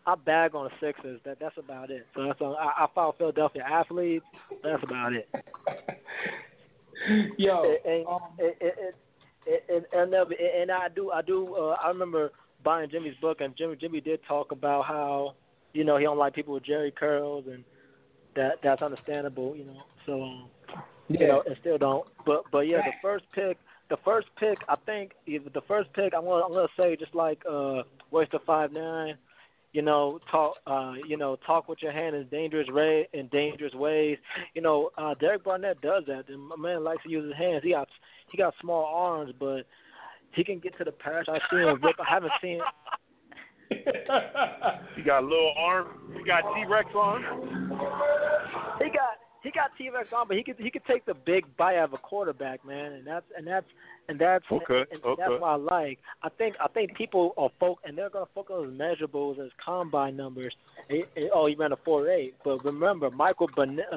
I bag on the Sixers. That's about it. So I follow Philadelphia athletes. That's about it. And I do. I remember buying Jimmy's book, and Jimmy did talk about how he don't like people with Jerry curls, and that's understandable. So and still don't. But yeah, the first pick. I think the first pick. I'm gonna say just like Oyster 5'9". Talk with your hand in dangerous ways. Derek Barnett does that. And my man likes to use his hands. He got small arms, but he can get to the pass. I haven't seen it. He got a little arm. He got T-Rex arm. He got T-Rex arm, but he could take the big bite out of a quarterback, man, and that's okay. That's what I like. I think people are and they're gonna focus on his measurables as combine numbers. He ran a 4.8, but remember Michael Bennett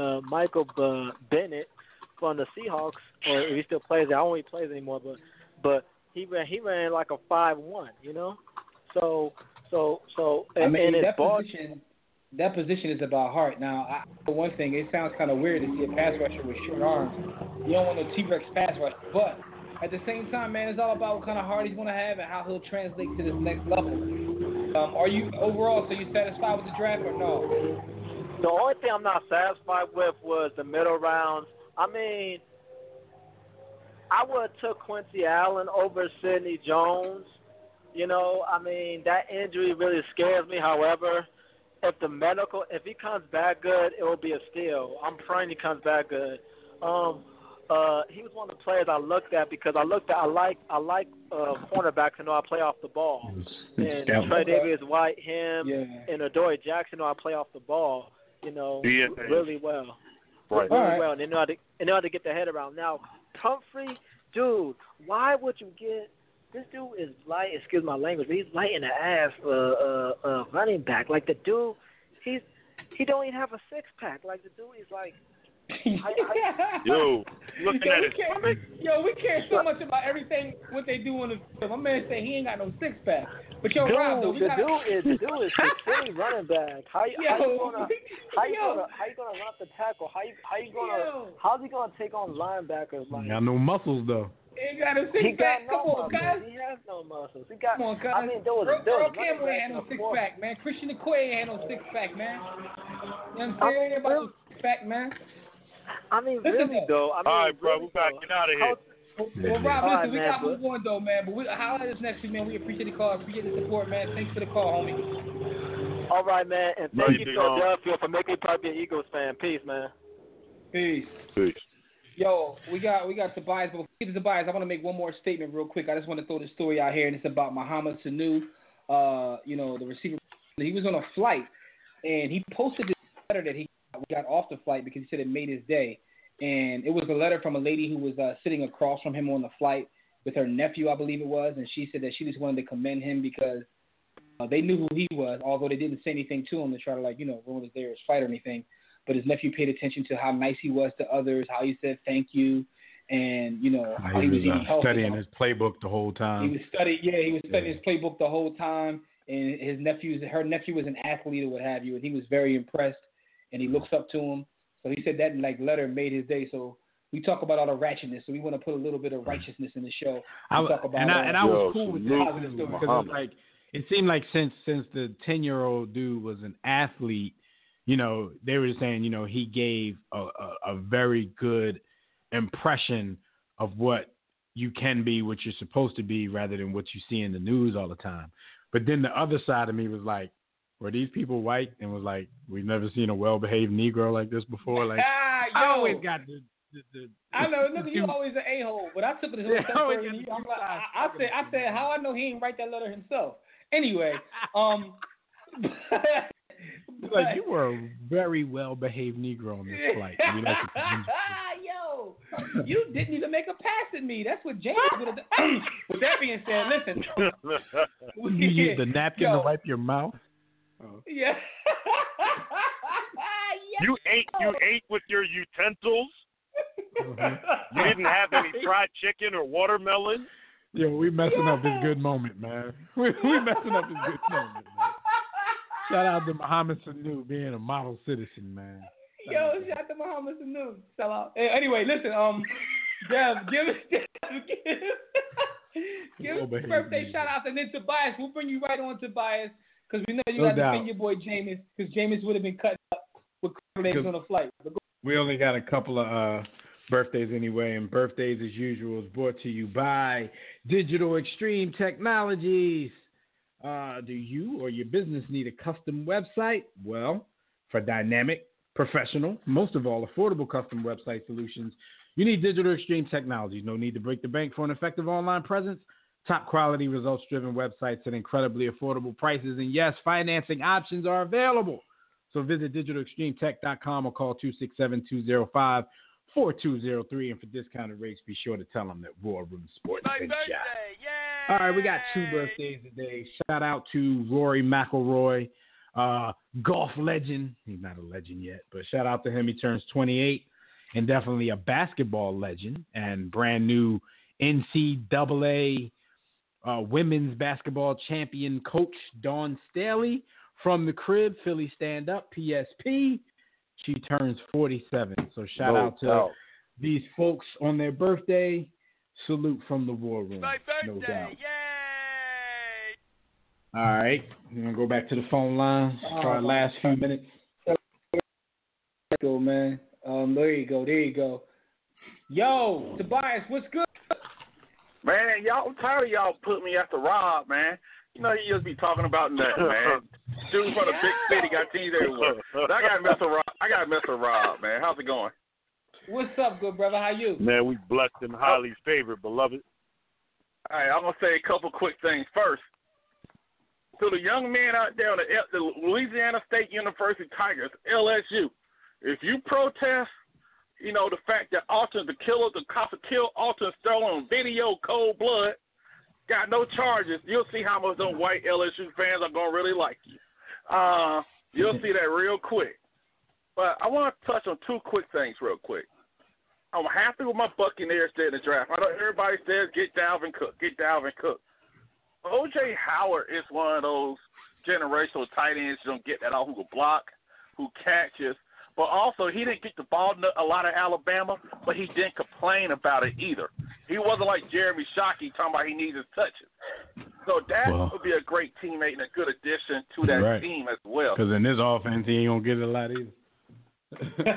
from the Seahawks, or if he still plays, I don't know if he plays anymore, but he ran like a 5.1, So that position is about heart. Now, for one thing, it sounds kind of weird to see a pass rusher with short arms. You don't want a T-Rex pass rusher, but at the same time, man, it's all about what kind of heart he's going to have and how he'll translate to this next level. Are you overall? So you satisfied with the draft or no? The only thing I'm not satisfied with was the middle rounds. I mean, I would have took Quincy Allen over Sidney Jones. That injury really scares me. However, if he comes back good, it will be a steal. I'm praying he comes back good. He was one of the players I looked at because I like cornerbacks who know how to play off the ball. And Trey Davis-White, and Adoree Jackson know how to play off the ball. Really well. Right. Really well. And they know how to get their head around. Now, Pumphrey, dude, why would you get? This dude is light. Excuse my language, but he's light in the ass running back. Like the dude, he don't even have a 6-pack. Like the dude is like. Yo, looking at his stomach. Yo, we care so much about everything what they do on the field. My man say he ain't got no 6-pack. But yo, Rob, though, the dude is a silly running back. How you gonna run up the tackle? How's he gonna take on linebackers? Like, he got no muscles though. He ain't got a 6-pack. Come on, guys. He has no muscles. Come on, guys. Earl Campbell ain't had no 6-pack, man. Christian McQuay ain't had no 6-pack, man. You know what I'm saying? About no 6-pack, man. Listen, really though. All right, bro. We gotta get out of here. Well, Rob, listen, we got to move on though, man. But holler at us next week, man. We appreciate the call, appreciate the support, man. Thanks for the call, homie. All right, man, and thank you, Philadelphia, for making me probably be an Eagles fan. Peace, man. Peace. Yo, we got Tobias. But before we get to Tobias, I want to make one more statement real quick. I just want to throw this story out here, and it's about Mohamed Sanu. The receiver. He was on a flight, and he posted this letter that he got off the flight because he said it made his day. And it was a letter from a lady who was sitting across from him on the flight. with her nephew, I believe it was, and she said that she just wanted to commend him because they knew who he was, although they didn't say anything to him to try to ruin his fight or anything. But his nephew paid attention to how nice he was to others, how he said thank you, and how he was eating healthy. Studying his playbook the whole time. He was studying his playbook the whole time, and her nephew was an athlete or what have you, and he was very impressed, and he looks up to him. So he said that letter made his day. So we talk about all the ratchetness, so we want to put a little bit of righteousness in the show. I was cool with the positive story because it seemed like since the 10-year-old dude was an athlete, they were saying, he gave a very good impression of what you can be, what you're supposed to be, rather than what you see in the news all the time. But then the other side of me was like, were these people white? And was like, we've never seen a well-behaved Negro like this before. Like, I always got the I know. Look, you always an a-hole, but I took it as a step further. I said, how I know he didn't write that letter himself. Anyway, like you were a very well-behaved Negro on this flight. Yo, you didn't even make a pass at me. That's what James would have done. With that being said, listen. You used the napkin to wipe your mouth? Oh. Yeah. You ate with your utensils? You didn't have any fried chicken or watermelon? Yo, we messing up his good moment, man. We messing up his good moment, man. Shout out to Muhammad Sanu being a model citizen, man. Shout out to Muhammad Sanu. Shout out. Anyway, listen, Dev, give us birthday shout outs, and then Tobias, we'll bring you right on, Tobias, because we know you got to defend your boy Jameis, because Jameis would have been cut up with names on the flight. We only got a couple of birthdays anyway, and birthdays as usual is brought to you by Digital Extreme Technologies. Do you or your business need a custom website? Well, for dynamic, professional, most of all, affordable custom website solutions, you need Digital Extreme Technologies. No need to break the bank for an effective online presence. Top quality, results-driven websites at incredibly affordable prices. And yes, financing options are available. So visit digitalextremetech.com or call 267-205-4203. And for discounted rates, be sure to tell them that War Room Sports sent you. All right, we got 2 birthdays today. Shout out to Rory McIlroy, golf legend. He's not a legend yet, but shout out to him. He turns 28, and definitely a basketball legend and brand new NCAA women's basketball champion coach Dawn Staley from the crib, Philly Stand Up, PSP. She turns 47. So shout out to these folks on their birthday. Salute from the War Room. My birthday, no doubt. Yay! All right, we're going to go back to the phone lines for our last few minutes. Go, man. There you go. Yo, Tobias, what's good? Man, y'all, I'm tired of y'all putting me after Rob, man. You know, you just be talking about nothing, man. Dude from the big city got teams everywhere. But I got to mess with Rob, man. How's it going? What's up, good brother? How you? Man, we blessed and highly favored, beloved. All right, I'm going to say a couple quick things. First, to the young men out there on the Louisiana State University Tigers, LSU, if you protest, the fact that the cops killed Alton Sterling on video, cold blood, got no charges, you'll see how much those white LSU fans are going to really like you. You'll see that real quick. But I want to touch on 2 quick things real quick. I'm happy with my Buccaneers in the draft. I know everybody says get Dalvin Cook. O.J. Howard is one of those generational tight ends who don't get that off, who will block, who catches. But also, he didn't get the ball a lot at Alabama, but he didn't complain about it either. He wasn't like Jeremy Shockey talking about he needs his touches. So that would be a great teammate and a good addition to that team as well. Because in this offense, he ain't going to get it a lot either.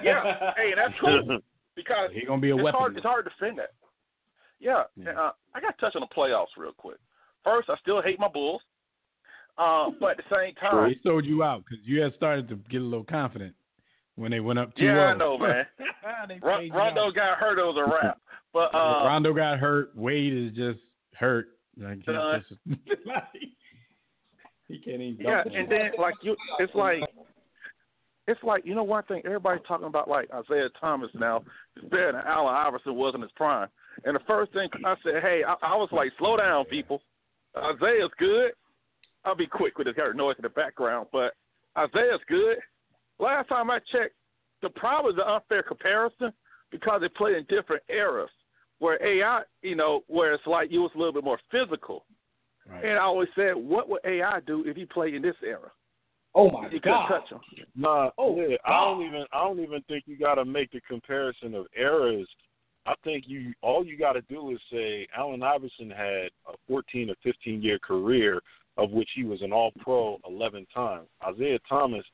Yeah, hey, that's cool. Because he's going to be a weapon. It's hard to defend that. Yeah. I got to touch on the playoffs real quick. First, I still hate my Bulls. But at the same time. He sold you out because you had started to get a little confident when they went up 2-0. Yeah, I know, man. Rondo got hurt. It was a wrap. But Rondo got hurt. Wade is just hurt. He can't even. Yeah, and then it's like one thing everybody's talking about, like Isaiah Thomas now is better than Allen Iverson was in his prime. And the first thing I said, hey, I was like, slow down, people. Isaiah's good. I'll be quick with this. Got noise in the background, but Isaiah's good. Last time I checked, the problem is the unfair comparison because they play in different eras. Where AI, where it's like you was a little bit more physical. Right. And I always said, what would AI do if he played in this era? Oh my you God! Couldn't touch him. Nah, yeah, I don't even think you got to make the comparison of eras. I think all you got to do is say Allen Iverson had a 14 or 15 year career of which he was an All-Pro 11 times. Isaiah Thomas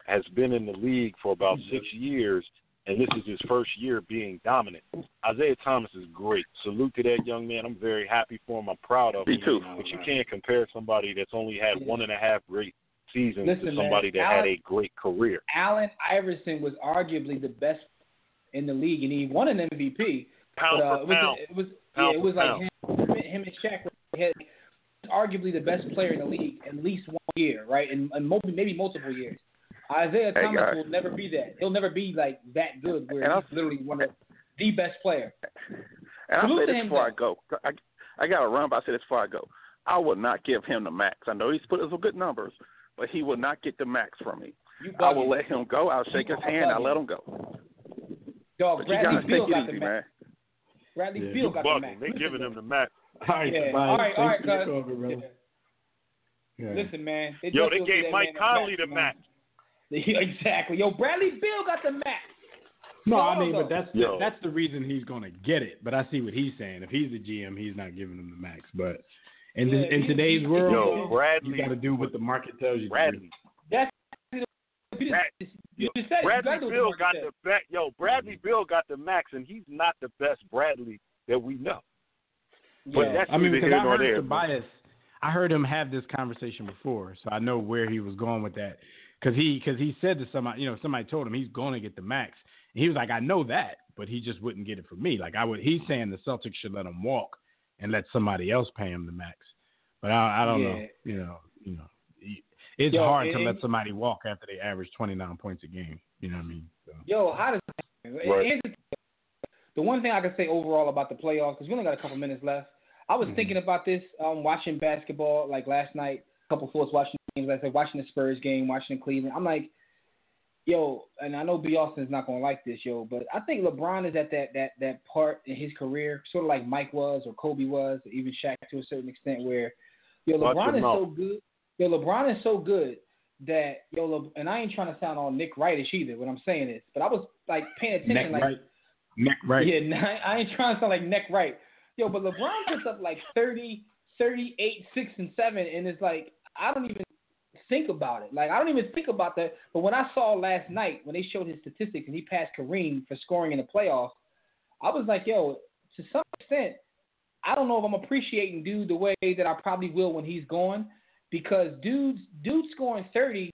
has been in the league for about 6 years, and this is his first year being dominant. Isaiah Thomas is great. Salute to that young man. I'm very happy for him. I'm proud of him. Me too. But you can't compare somebody that's only had 1.5 great seasons to somebody that had a great career. Allen Iverson was arguably the best in the league, and he won an MVP. Pound for pound. It was like him and Shaq had arguably the best player in the league at least 1 year, right? And maybe multiple years. Isaiah Thomas will never be that. He'll never be like that good where he's literally one of the best player. And I'll say this before I go. I got to run, but I say this before I go. I would not give him the max. I know he's put some good numbers, but he will not get the max from me. I will let him go. I'll shake his hand. I'll let him go. Dog, Bradley Beal got the max. Bradley Beal got the max. They're giving him the max. All right, cuz. Listen, man. They gave Mike Conley the max. Exactly. Yo, Bradley Beal got the max. No, I mean, but that's the reason he's going to get it. But I see what he's saying. If he's the GM, he's not giving him the max. But in today's world, you got to do what the market tells you to do. Bradley Beal got the best. Bradley Beal got the max, and he's not the best Bradley that we know. But that's because I heard Tobias. I heard him have this conversation before, so I know where he was going with that. Because he said to somebody, somebody told him he's going to get the max, and he was like, I know that, but he just wouldn't get it from me. Like he's saying the Celtics should let him walk and let somebody else pay him the max. But I don't know, It's hard to let somebody walk after they average 29 points a game. You know what I mean? So. How does the one thing I can say overall about the playoffs, because we only got a couple minutes left. I was thinking about this watching basketball like last night. A couple thoughts watching the games. Like I said, watching the Spurs game, watching Cleveland. I'm like, and I know B. Austin's not gonna like this, but I think LeBron is at that part in his career, sort of like Mike was or Kobe was, or even Shaq to a certain extent, where LeBron is so good. LeBron is so good that and I ain't trying to sound all Nick Wright-ish either. What I'm saying is, but I was like paying attention, Nick Wright. Yeah, I ain't trying to sound like Nick Wright. But LeBron puts up like 30, 38, 6, and 7, and it's like I don't even think about it. Like I don't even think about that. But when I saw last night when they showed his statistics and he passed Kareem for scoring in the playoffs, I was like, to some extent, I don't know if I'm appreciating dude the way that I probably will when he's gone, because dude scoring 30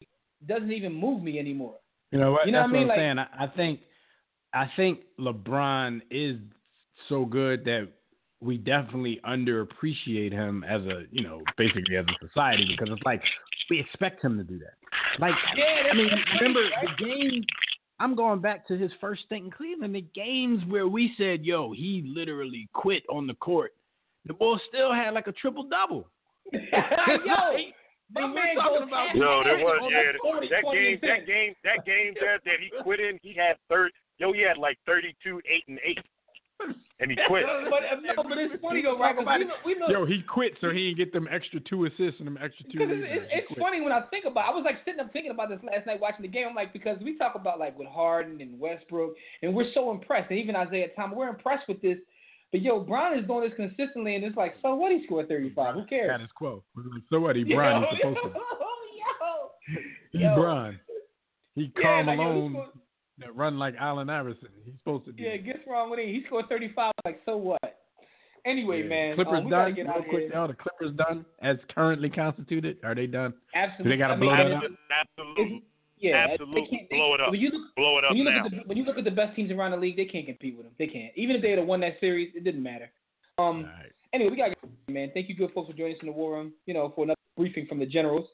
doesn't even move me anymore. You know what? You know That's what I mean? What I'm saying. I think LeBron is so good that we definitely underappreciate him as basically as a society, because it's like we expect him to do that. Like, remember the game? I'm going back to his first stint in Cleveland. The games where we said, he literally quit on the court. The boy still had like a triple double. There was that game there that he quit in. He had he had like 32, 8, and 8. And he quit. but it's funny though, right? We know, he quit so he didn't get them extra 2 assists and them extra 2. It's funny when I think about it. I was like sitting up thinking about this last night watching the game. I'm like, because we talk about like with Harden and Westbrook, and we're so impressed, and even Isaiah Thomas, we're impressed with this. But Bron is doing this consistently, and it's like, so what? He scored 35. Who cares? Status quo. So what? He Bron. He's supposed to. He's Bron. He Karl Malone. That run like Allen Iverson. He's supposed to do. Yeah, gets wrong with him. He scored 35. Like, so what? Anyway, man. Clippers done. Real quick now, the Clippers done as currently constituted. Are they done? Absolutely. Do they got to blow it up? Absolutely. Absolutely. Blow it up. Blow it up now. When you look at the best teams around the league, they can't compete with them. They can't. Even if they had won that series, it didn't matter. Anyway, we got to go, man. Thank you, good folks, for joining us in the War Room, for another briefing from the Generals.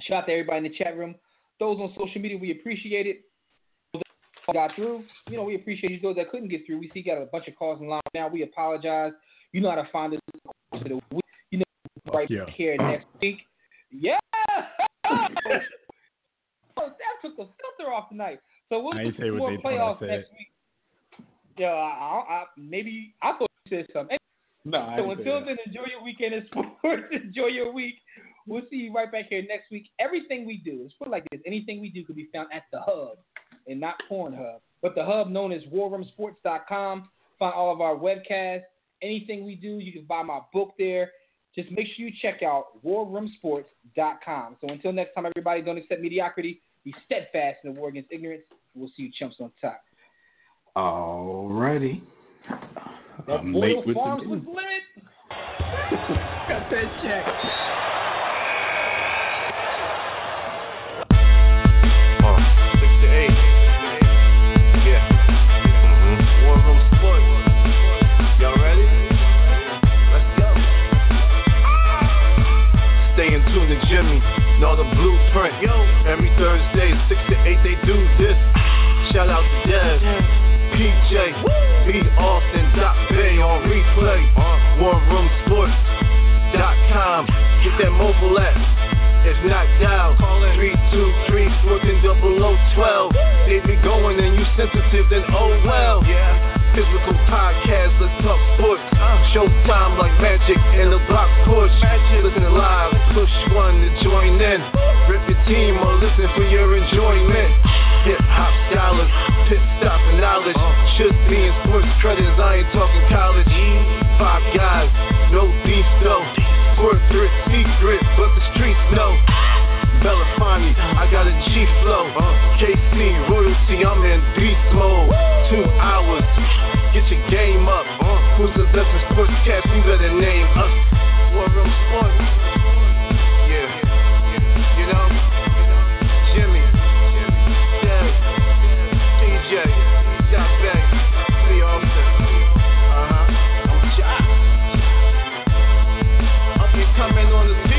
Shout out to everybody in the chat room. Those on social media, we appreciate it. got through. We appreciate you those that couldn't get through. We see you got a bunch of calls in line now. We apologize. You know how to find us for the week. Right here next week. Yeah. That took the filter off tonight. So we'll do more playoffs next week. Yeah, I thought you said something. No, so until then, enjoy your weekend in sports. Enjoy your week. We'll see you right back here next week. Everything we do, let's put it like this, anything we do could be found at the Hub and not Pornhub. But the Hub, known as warroomsports.com, find all of our webcasts. Anything we do, you can buy my book there. Just make sure you check out warroomsports.com. So until next time, everybody, don't accept mediocrity. Be steadfast in the war against ignorance. We'll see you chumps on top. Alrighty. That Boyle Farms was lit. Got that check. 6 to 8. Yeah. War Room Sports. Y'all ready? Let's go. Stay in tune to Jimmy. Know the blueprint. Every Thursday, 6 to 8, they do this. Shout out to Dev, PJ, B. Austin, Bay on replay. WarRoomSports.com. Get that mobile app. If not, dial 323-140012. They be going and you sensitive, then oh well. Physical podcast, let's talk sports. Showtime like magic in the block push. Listen live, push one to join in. Rip your team or listen for your enjoyment. Hip hop scholars, pit stop and knowledge. Should be in sports credits, I ain't talking college. 5 guys, no beef though. Corporate secret, but the streets know. Belafonte, I got a G flow. KC, royalty, I'm in beast mode. 2 hours, get your game up. Who's the best in sportscast? You better name us. War Room Sports. Yeah, you know, Jimmy, Dev, PJ, Jack Beck, B. Austin. I'm Jack. Up and coming on the beat.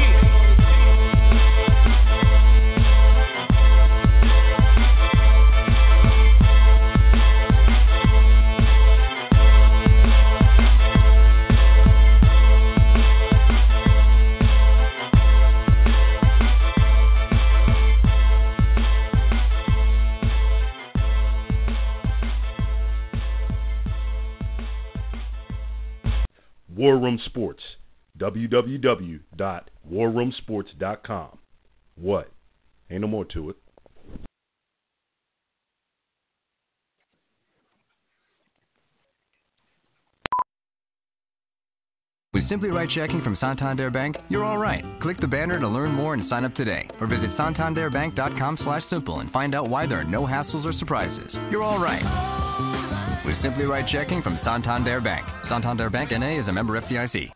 War Room Sports, www.warroomsports.com. What? Ain't no more to it. With Simply Right Checking from Santander Bank, you're all right. Click the banner to learn more and sign up today. Or visit santanderbank.com/simple and find out why there are no hassles or surprises. You're all right. With Simply Right Checking from Santander Bank. Santander Bank N.A. is a member FDIC.